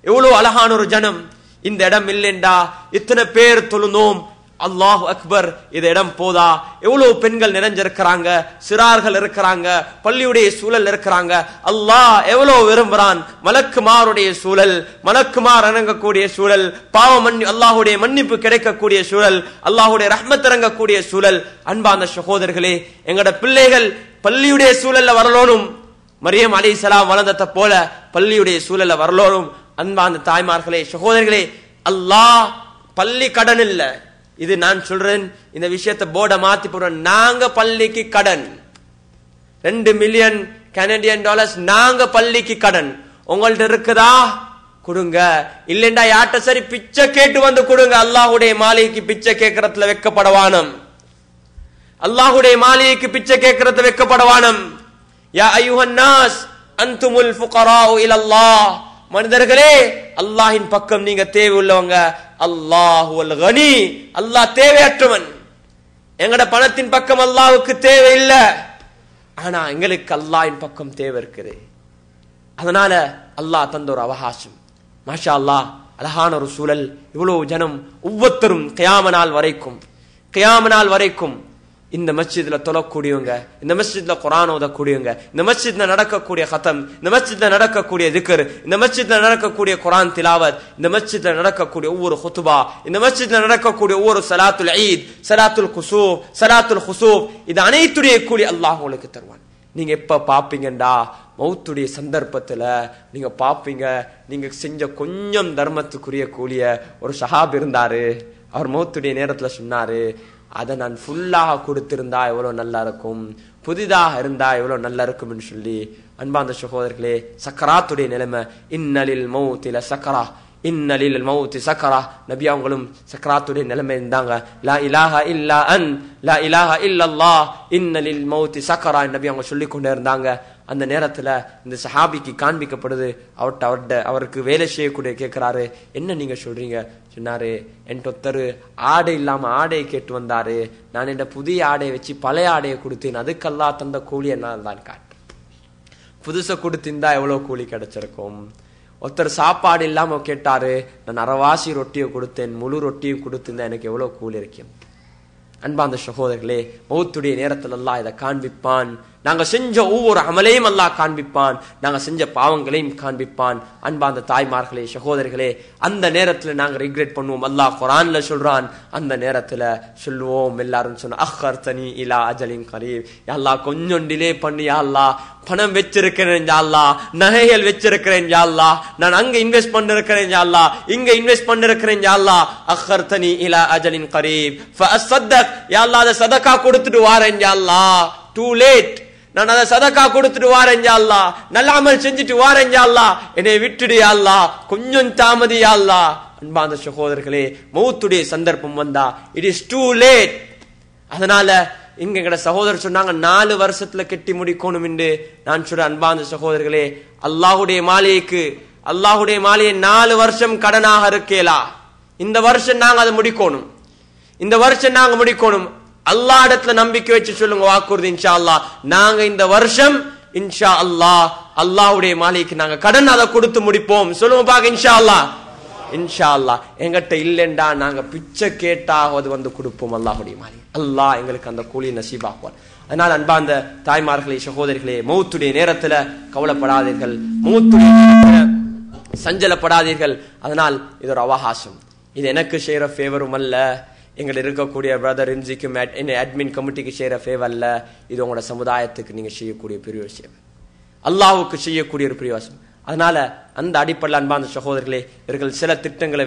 எவ்வளவு அழகான ஒரு ஜனம். இந்த இடம் இல்லைண்டா இத்தனை பேர் தொழுந்தோம், அல்லாஹு அக்பர். இந்த இடம் போதா? எவ்வளவு பெண்கள் நிறைஞ்சிருக்கிறாங்க, சிறார்கள் இருக்கிறாங்க, பள்ளியுடைய சூழல் இருக்கிறாங்க. அல்லாஹ் எவ்வளவு விரும்புறான். மலக்குமாருடைய சூழல், மலக்குமார் இறங்கக்கூடிய சூழல், அல்லாஹுடைய மன்னிப்பு கிடைக்கக்கூடிய சூழல், அல்லாஹுடைய ரஹ்மத் இறங்கக்கூடிய சூழல். அன்பான சகோதரர்களே, எங்கட பிள்ளைகள் பள்ளியுடைய சூழல்ல வரலோனும், மரியம் அலைஹிஸ்ஸலாம் வளர்ந்தத போல பள்ளியுடைய சூழல்ல வரலோனும். அன்பான தாய்மார்களே, சகோதரர்களே, அல்லாஹ் பள்ளி கடன் இல்ல. இது நான் சொல்றேன், இந்த விஷயத்தை போர்டை மாத்தி போடுறேன். நாங்க பள்ளிக்கு கடன் $2 மில்லியன் நாங்க பள்ளிக்கு கடன். உங்கள்ட்ட இருக்குதா? கொடுங்க. இல்லைண்டா யார்ட்ட சரி பிச்சை கேட்டு வந்து கொடுங்க. அல்லாஹுடைய மாளிகைக்கு பிச்சை கேட்கறதுல வெக்கப்படவானம். அல்லாஹுடைய மாளிகைக்கு பிச்சை கேட்கறதுல வெக்கப்படவானம். யா அய்யுஹன் நாஸ் அன்துமுல் ஃபுகராஉ இலல்லாஹ். மனிதர்களே, அல்லாஹின் பக்கம் நீங்க தேவை உள்ளவங்க. அல்லாஹுல் கனி, அல்லாஹ் தேவையற்றவன். எங்கட பணத்தின் பக்கம் அல்லாஹ்வுக்கு தேவை இல்ல, ஆனா எங்களுக்கு அல்லாஹ்வின் பக்கம் தேவை இருக்குது. அதனால அல்லாஹ் தந்த ஒரு அவகாசம். மாஷா அல்லாஹ், அழகான ஒரு சூழல். இவ்வளவு ஜனம் ஒவ்வொருத்தரும் கியாம நாள் வரைக்கும் இந்த மஸ்ஜித்ல தொழக்கூடியவங்க, இந்த மஸ்ஜித்ல குர்ஆன் ஓதக்கூடியவங்க, இந்த மஸ்ஜித்ல நடக்கக்கூடிய ஹதம், இந்த மஸ்ஜித்ல நடக்கக்கூடிய திக்ர், இந்த மஸ்ஜித்ல நடக்கக்கூடிய குர்ஆன் திலாவத், இந்த மஸ்ஜித்ல நடக்கக்கூடிய ஒவ்வொரு குத்பா, இந்த மஸ்ஜித்ல நடக்கக்கூடிய ஒவ்வொரு ஸலாத்துல் ஈத், ஸலாத்துல் குசூப், ஸலாத்துல் குசூப், இது அனைத்துடைய கூலி அல்லாஹ் உங்களுக்கு தருவான். நீங்க எப்ப பாப்பீங்கடா? மௌத்துடைய சந்தர்ப்பத்துல நீங்க பாப்பீங்க. நீங்க செஞ்ச கொஞ்சம் தர்மத்துக்குரிய கூலிய ஒரு சஹாபி இருந்தாரு. அவர் மௌத்துடைய நேரத்துல சொன்னாரு, அதை நான் ஃபுல்லாக கொடுத்திருந்தா எவ்வளவு நல்லா இருக்கும், புதிதாக இருந்தா எவ்வளவு நல்லா இருக்கும் சொல்லி. அன்பார்ந்த சகோதரர்களே, சக்கராத்துடைய நிலைமை, இன்னலில் மௌத்தில சக்கரா, இன்னலில் மௌத்தி சக்கரா. நபி அவங்களும் சக்கராத்துடைய நிலைமை இருந்தாங்க. லா இலாஹா இல்லா அன், லா இலாஹா இல்லல்லாஹ், இன்னலில் மௌத்தி சக்கரா நபி அவங்க சொல்லிக் கொண்டே இருந்தாங்க. அந்த நேரத்துல இந்த சஹாபிக்கு காண்பிக்கப்படுது. அவருக்கு வேலை செய்யக்கூடிய கேட்கிறாரு, என்ன நீங்க சொல்றீங்க? சொன்னாரு, என்கிட்ட ஒருத்தர் ஆடை இல்லாம ஆடையை கேட்டு வந்தாரு. நான் என் புதிய ஆடையை வச்சு பழைய ஆடையை கொடுத்தேன். அதுக்கெல்லாம் தந்த கூலி என்ன தான் காட்டு. புதுசை கொடுத்திருந்தா எவ்வளவு கூலி கிடைச்சிருக்கும். ஒருத்தர் சாப்பாடு இல்லாம கேட்டாரு, நான் அரவாசி ரொட்டியை கொடுத்தேன், முழு ரொட்டியும் கொடுத்திருந்தா எனக்கு எவ்வளவு கூலி இருக்கும். அன்பார்ந்த சகோதரர்களே, மௌத்துடைய நேரத்தில் அல்லாஹ் இதை காண்பிப்பான். நாங்க செஞ்ச ஒவ்வொரு அமலையும் அல்லாஹ் காண்பிப்பான், நாங்க செஞ்ச பாவங்களையும் காண்பிப்பான். அன்பார்ந்த தாய்மார்களே, சகோதரிகளே, அந்த நேரத்துல நாங்க ரிக்ரெட் பண்ணுவோம். அல்லாஹ் குர்ஆன்ல சொல்றான், அந்த நேரத்துல சொல்லுவோம் எல்லாரும் சொன்ன அஹ்ஹர்தனி இலா அஜலின் கரீப், யா அல்லாஹ் கொஞ்சம் டிலே பண்ணி, யா அல்லாஹ் பணம் வச்சிருக்கிறேன், யா அல்லாஹ் நகைகள் வச்சிருக்கிறேன், யா அல்லாஹ் நான் அங்க இன்வெஸ்ட் பண்ணிருக்கிறேன், யா அல்லாஹ் இங்க இன்வெஸ்ட் பண்ணிருக்கிறேன், யா அல்லாஹ் அஹ்ஹர்தனி இலா அஜலின் கரீப் ஃபஅஸ்ஸதக், யா அல்லாஹ் அத சதகா கொடுத்துட்டு வாரேன், யா அல்லாஹ் டூ லேட், நான் அதை சதகா கொடுத்துட்டு வாரேன், யா அல்லாஹ் நல்ல அமல் செஞ்சுட்டு வாரேன், யா அல்லாஹ் என்னை விட்டுடு, யா அல்லாஹ் கொஞ்சம் தாமதி, யா அல்லாஹ். அன்பார்ந்த சகோதரர்களே, மௌத்துடைய சந்தர்ப்பம் வந்தா இட் இஸ் டூ லேட். அதனால இங்க எங்கட சகோதரர் சொன்னாங்க 4 வருஷத்துல கெட்டி முடிக்கணும் என்று. நான் சொல்றேன் அன்பார்ந்த சகோதரர்களே, அல்லாஹ்வுடைய மாலையை 4 வருஷம் கடனாக இருக்கேலா. இந்த வருஷம் நாங்க அதை முடிக்கணும், இந்த வருஷம் நாங்க முடிக்கணும். அல்லாஹ் இடத்துல நம்பிக்கை வச்சு சொல்லுங்க, வாக்குறுதி இன்ஷா அல்லாஹ் நாங்க இந்த வருஷம் இன்ஷா அல்லாஹ் அல்லாஹ்வுடைய மாலைக்கு நாங்க கடன் அதை கொடுத்து முடிப்போம். சொல்லுங்க பாக்க இன்ஷா அல்லாஹ். இன்ஷா அல்லாஹ் எங்கிட்ட இல்லைண்டா நாங்க பிச்சை கேட்டா அது வந்து கொடுப்போம் அல்லாஹ்வுடைய மாலை. அல்லாஹ் எங்களுக்கு அந்த கூலி நசீபாக்குவார். அதனால் அன்பார்ந்த தாய்மார்களே, சகோதரிகளே, மௌத்துடைய நேரத்துல கவலைப்படாதீர்கள், மௌத்துடைய நேரத்துல சஞ்சலப்படாதீர்கள். அதனால் இது ஒரு அவகாசம். இது எனக்கு செய்யற ஃபேவரும் அல்ல, எங்களை இருக்கக்கூடிய பிரதர் இன்ஜிக்கும் அட்மின் கமிட்டிக்கு செய்யற ஃபேவர் அல்ல. இது உங்களோட சமுதாயத்துக்கு நீங்க செய்யக்கூடிய பெரிய விஷயம், அல்லாஹ்வுக்கு செய்யக்கூடிய ஒரு பெரிய விஷயம். அதனால அந்த அடிப்படையில் அன்பார்ந்த சகோதரர்களே, இவர்கள் சில திட்டங்களை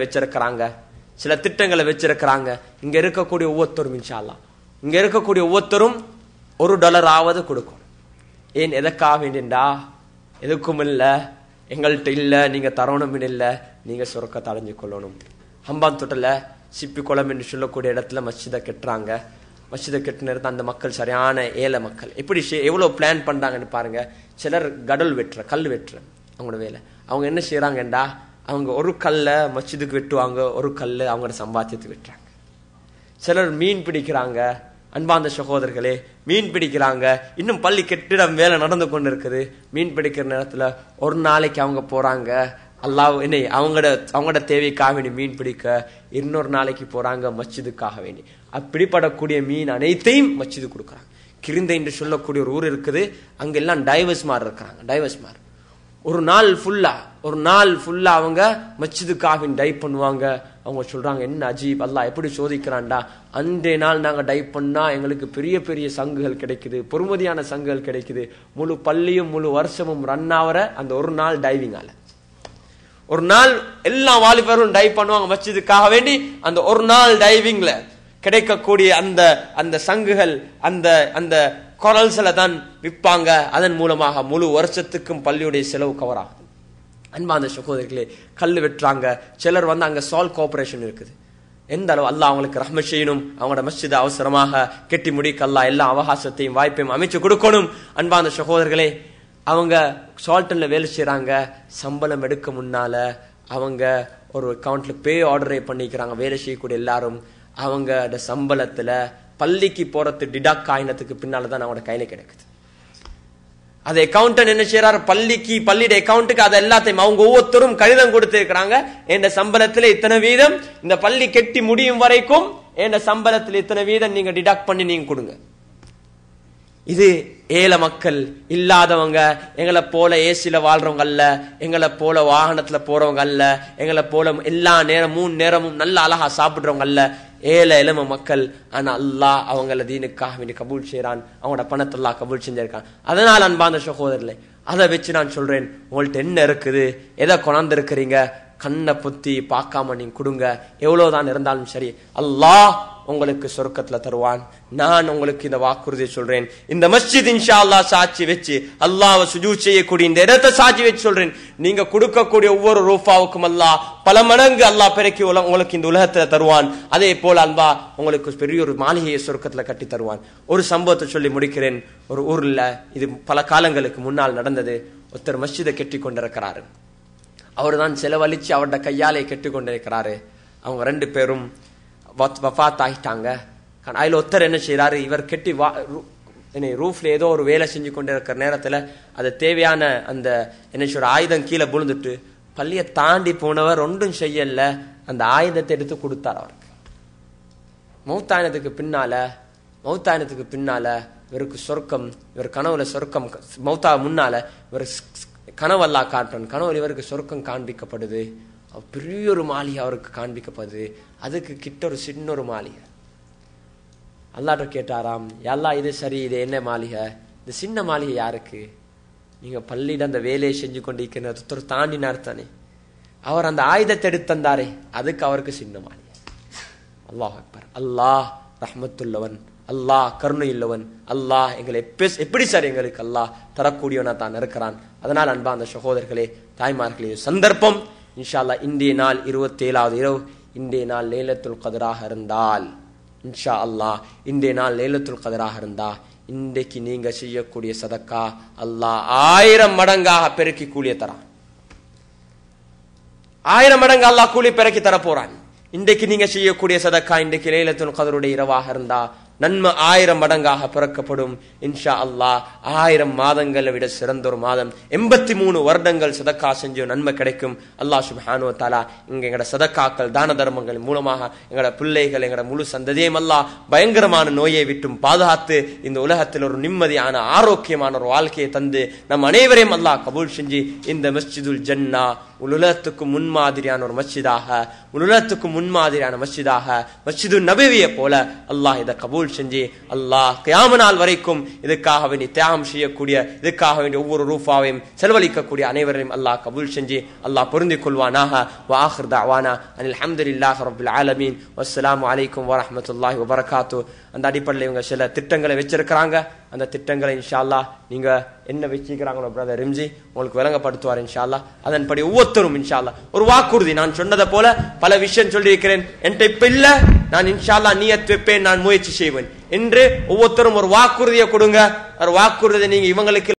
வச்சிருக்கிறாங்க. இங்க இருக்கக்கூடிய ஒவ்வொருத்தரும் இன்ஷா அல்லாஹ், இங்க இருக்கக்கூடிய ஒவ்வொருத்தரும் $1 கொடுக்கணும். ஏன், எதற்காக வேண்டியண்டா, எதுக்கும் இல்ல, எங்கள்கிட்ட இல்ல, நீங்க தரணும் இல்ல, நீங்க சொர்க்கத்தை அடைஞ்சு கொள்ளணும். ஹம்பான் தொட்டல சிப்பி குளம் என்று சொல்லக்கூடிய இடத்துல மஸ்ஜிதை கட்டுறாங்க. மஸ்ஜிதை கட்டின அந்த மக்கள் சரியான ஏழை மக்கள். எப்படி எவ்வளவு பிளான் பண்றாங்கன்னு பாருங்க. சிலர் கல் வெட்டுற அவங்களோட வேலை. அவங்க என்ன செய்யறாங்கண்டா, அவங்க ஒரு கல்ல மஸ்ஜிதுக்கு வெட்டுவாங்க, ஒரு கல்ல அவங்களோட சம்பாத்தியத்துக்கு வெட்டுறாங்க. சிலர் மீன் பிடிக்கிறாங்க. அன்பார்ந்த சகோதரர்களே, மீன் பிடிக்கிறாங்க. இன்னும் பள்ளி கெட்டிடம் வேலை நடந்து கொண்டு இருக்குது. மீன் பிடிக்கிற நேரத்துல ஒரு நாளைக்கு அவங்க போறாங்க, அல்லாஹ் என்ன அவங்களோட தேவைக்காக வேண்டி மீன் பிடிக்க. இன்னொரு நாளைக்கு போறாங்க மஸ்ஜிதுக்காக வேண்டி. அப்படிப்படக்கூடிய மீன் அனைத்தையும் மஸ்ஜிது கொடுக்குறாங்க. கிரிந்தை என்று சொல்லக்கூடிய ஒரு ஊர் இருக்குது, அங்கெல்லாம் டைவர்ஸ்மார் இருக்கிறாங்க. டைவர்ஸ்மார் ஒரு நாள் ஃபுல்லா அவங்க மஸ்ஜிதுக்காக டைவ் பண்ணுவாங்க. அவங்க சொல்றாங்க, என்ன அஜீப், அல்லாஹ் எப்படி சோதிக்கிறான்டா, அன்றைய நாள் நாங்க டைவ் பண்ணா எங்களுக்கு பெரிய பெரிய சங்குகள் கிடைக்குது, பொறுமதியான சங்குகள் கிடைக்குது. முழு பள்ளியும் முழு வருஷமும் ரன் ஆகிற அந்த ஒரு நாள் டைவிங்கால, ஒரு நாள் எல்லா வாலிபர்களும் டைவ் பண்ணுவாங்க மஸ்ஜிதுக்காக வேண்டி. அந்த ஒரு நாள் டைவிங்ல கிடைக்கக்கூடிய அந்த சங்குகள், அந்த குரல்ஸ்ல தான் விற்பாங்க. அதன் மூலமாக முழு வருஷத்துக்கும் பள்ளியுடைய செலவு கவர் ஆகுது. அன்பார்ந்த சகோதரர்களே, கல் வெட்டுறாங்க. சிலர் அங்க சால் கோஆபரேஷன் இருக்குது. எந்த அளவு அல்லாஹ் அவங்களுக்கு ரஹ்மத் செய்யணும். அவங்களோட மஸ்ஜித் அவசரமாக கெட்டி முடிக்க அல்லாஹ் எல்லா அவகாசத்தையும் வாய்ப்பையும் அமைச்சு கொடுக்கணும். அன்பார்ந்த சகோதரர்களே, அவங்க சால்டன்ல வேலை செய்யறாங்க. சம்பளம் எடுக்க முன்னால அவங்க ஒரு அக்கௌண்ட்ல பே ஆர்டரே பண்ணிக்கிறாங்க. வேலை செய்யக்கூடிய எல்லாரும் அவங்க சம்பளத்துல பள்ளிக்கு போறது டிடாக்ட் ஆயினத்துக்கு பின்னால்தான் அவங்களோட கையில கிடைக்குது. அது அக்கௌண்டன்ட் என்ன செய்யறாரு, பள்ளியோட அக்கௌண்ட்டுக்கு அதை எல்லாத்தையும் அவங்க ஒவ்வொருத்தரும் கடிதம் கொடுத்திருக்கிறாங்க. என் சம்பளத்துல இத்தனை வீதம் இந்த பள்ளி கெட்டி முடியும் வரைக்கும் என் சம்பளத்துல இத்தனை வீதம் நீங்க டிடாக்ட் பண்ணி நீங்க கொடுங்க. இது ஏழை மக்கள், இல்லாதவங்க, எங்களை போல ஏசில வாழ்றவங்க அல்ல, எங்களை போல வாகனத்துல போறவங்க அல்ல, எங்களை போல எல்லா நேரம் 3 நேரமும் நல்ல அழகா சாப்பிடுறவங்க அல்ல, ஏழை எளிமை மக்கள். ஆனா அல்லாஹ் அவங்கள தீனுக்காக வேண்டி கபூல் செய்யறான். அவங்களோட பணத்தை அல்லாஹ் கபூல் செஞ்சிருக்கான். அதனால அன்பார்ந்த சகோதரர்களே, அதை வச்சு நான் சொல்றேன், உங்கள்ட்ட என்ன இருக்குது, எதை கொண்டாந்து இருக்கிறீங்க, கண்ணை பொத்தி பார்க்காம நீங்க கொடுங்க. எவ்வளவுதான் இருந்தாலும் சரி, அல்லாஹ் உங்களுக்கு சொர்க்கத்துல தருவான். நான் உங்களுக்கு இந்த வாக்குறுதியை சொல்றேன். இந்த மஸ்ஜித் இன்ஷா அல்லாஹ் சாட்சி வச்சு, அல்லாஹ்வை சுஜூத் செய்யக்கூடிய இந்த இடத்தை சாட்சி வச்சு சொல்றேன், நீங்க கொடுக்கக்கூடிய ஒவ்வொரு ரூபாவுக்கும் அல்லாஹ் பல மடங்கு அல்லாஹ் பெருக்கி உங்களுக்கு இந்த உலகத்துல தருவான். அதே போல அன்பா உங்களுக்கு பெரிய ஒரு மாளிகையை சொர்க்கத்துல கட்டி தருவான். ஒரு சம்பவத்தை சொல்லி முடிக்கிறேன். ஒரு ஊர்ல, இது பல காலங்களுக்கு முன்னால் நடந்தது. ஒருத்தர் மஸ்ஜிதை கெட்டி கொண்டிருக்கிறாரு. அவர் தான் செலவழிச்சு அவருடைய கையாலே கெட்டி கொண்டிருக்கிறாரு. அவங்க 2 பேரும் வஃபாத் ஆகிட்டாங்க. அதுல ஒருத்தர் என்ன செய்யறாரு, இவர் கெட்டி ரூஃப்ல ஏதோ ஒரு வேலை செஞ்சு கொண்டு இருக்கிற நேரத்துல அது தேவையான அந்த என்ன சொல்ற ஆயுதம் கீழே விழுந்துட்டு பள்ளியை தாண்டி போனவர் ஒன்றும் செய்யல, அந்த ஆயுதத்தை எடுத்து கொடுத்தார் அவருக்கு. மௌத்தாயினத்துக்கு பின்னால இவருக்கு சொர்க்கம், இவர் கனவுல சொர்க்கம், மௌத்தா முன்னால இவர் கனவல்லா காட்டுறன், கனவுல இவருக்கு சொர்க்கம் காண்பிக்கப்படுது. பெரிய ஒரு மாளிகை அவருக்கு காண்பிக்கப்படுது. அதுக்கு கிட்ட ஒரு சின்ன ஒரு மாளிகை. அல்லாட்ட கேட்டாராம், அல்லா இது சரி, இது என்ன மாளிகை, இந்த சின்ன மாளிகை யாருக்கு? நீங்க பள்ளியிட அந்த வேலையை செஞ்சு கொண்டு இருக்கிற தாண்டினார் தானே, அவர் அந்த ஆயுதத்தை எடுத்து தந்தாரே, அதுக்கு அவருக்கு சின்ன மாளிகை. அல்லாஹ் அக்பர். அல்லாஹ் ரஹ்மத்துள்ளவன், அல்லாஹ் கருணை உள்ளவன், அல்லாஹ் எங்களை எப்படி சார் எங்களுக்கு அல்லாஹ் தரக்கூடியவனா தான் இருக்கிறான். அதனால் அன்பா அந்த சகோதரர்களே, தாய்மார்களே, சந்தர்ப்பம் இன்ஷா அல்லாஹ் இன்றைய நாள் 27வது இரவு, இன்றைய நாள் லைலத்துல் கத்ராக இருந்தால், இன்ஷா அல்லாஹ் இன்றைய நாள் லைலத்துல் கத்ராக இருந்தா, இன்றைக்கு நீங்க செய்யக்கூடிய சதக்கா அல்லாஹ் 1000 மடங்காக பெருக்கி கூலிய தரான். 1000 மடங்கு அல்லாஹ் கூலி பெருக்கி தர போறான். இன்றைக்கு நீங்க செய்யக்கூடிய சதக்கா இன்றைக்கு லைலத்துல் கத்ருடைய இரவாக இருந்தா நன்மை 1000 மடங்காக பிறக்கப்படும். இன்ஷா அல்லாஹ் 1000 மாதங்களை விட சிறந்த ஒரு மாதம், 83 வருடங்கள் சதக்கா செஞ்ச நன்மை கிடைக்கும். அல்லாஹ் சுப்ஹானஹு வ தஆலா இங்க எங்கட சதக்காக்கள் தான தர்மங்கள் மூலமாக எங்கட பிள்ளைகள் எங்கட முழு சந்ததியையும் அல்லாஹ் பயங்கரமான நோயை விட்டும் பாதுகாத்து இந்த உலகத்தில் ஒரு நிம்மதியான ஆரோக்கியமான ஒரு வாழ்க்கையை தந்து நம் அனைவரையும் அல்லாஹ் கபூல் செஞ்சு இந்த மஸ்ஜிதுல் ஜன்னா உலகத்துக்கு முன்மாதிரியான ஒரு மஸ்ஜிதாக, உலகத்துக்கு முன்மாதிரியான மஸ்ஜிதாக, மஸ்ஜிது நபவியை போல அல்லாஹ் இதை கபூல் செஞ்சு அல்லாஹ் கியாமத் நாள் வரைக்கும் இதுக்காக வேண்டி தியாகம் செய்யக்கூடிய, இதுக்காக வேண்டி ஒவ்வொரு ரூபாவையும் செலவழிக்கக்கூடிய அனைவரையும் அல்லாஹ் கபூல் செஞ்சு அல்லாஹ் பொருந்திக் கொள்வானாக. வ ஆகிர் தஅவானா அனில் ஹம்துலில்லாஹி ரப்பில் ஆலமீன். வஸ்ஸலாமு அலைக்கும் வரஹ்மத்துல்லாஹி வபரகாத்துஹு. அந்த அடிப்படையில் இவங்க சில திட்டங்களை வச்சிருக்கிறாங்க. அந்த திட்டங்களை இன்ஷா அல்லாஹ் நீங்க என்ன வச்சிருக்கிறாங்களோ பிரதர் ரிம்ஜி உங்களுக்கு விளங்கப்படுத்துவார் இன்ஷா அல்லாஹ். அதன்படி ஒவ்வொருத்தரும் இன்ஷா அல்லாஹ் ஒரு வாக்குறுதி, நான் சொன்னதை போல பல விஷயம் சொல்லி இருக்கிறேன், என்கிட்ட இப்ப இல்ல, நான் இன்ஷா அல்லாஹ் நியத் வைப்பேன், நான் முயற்சி செய்வேன் என்று ஒவ்வொருத்தரும் ஒரு வாக்குறுதியை கொடுங்க. ஒரு வாக்குறுதி நீங்க இவங்களுக்கு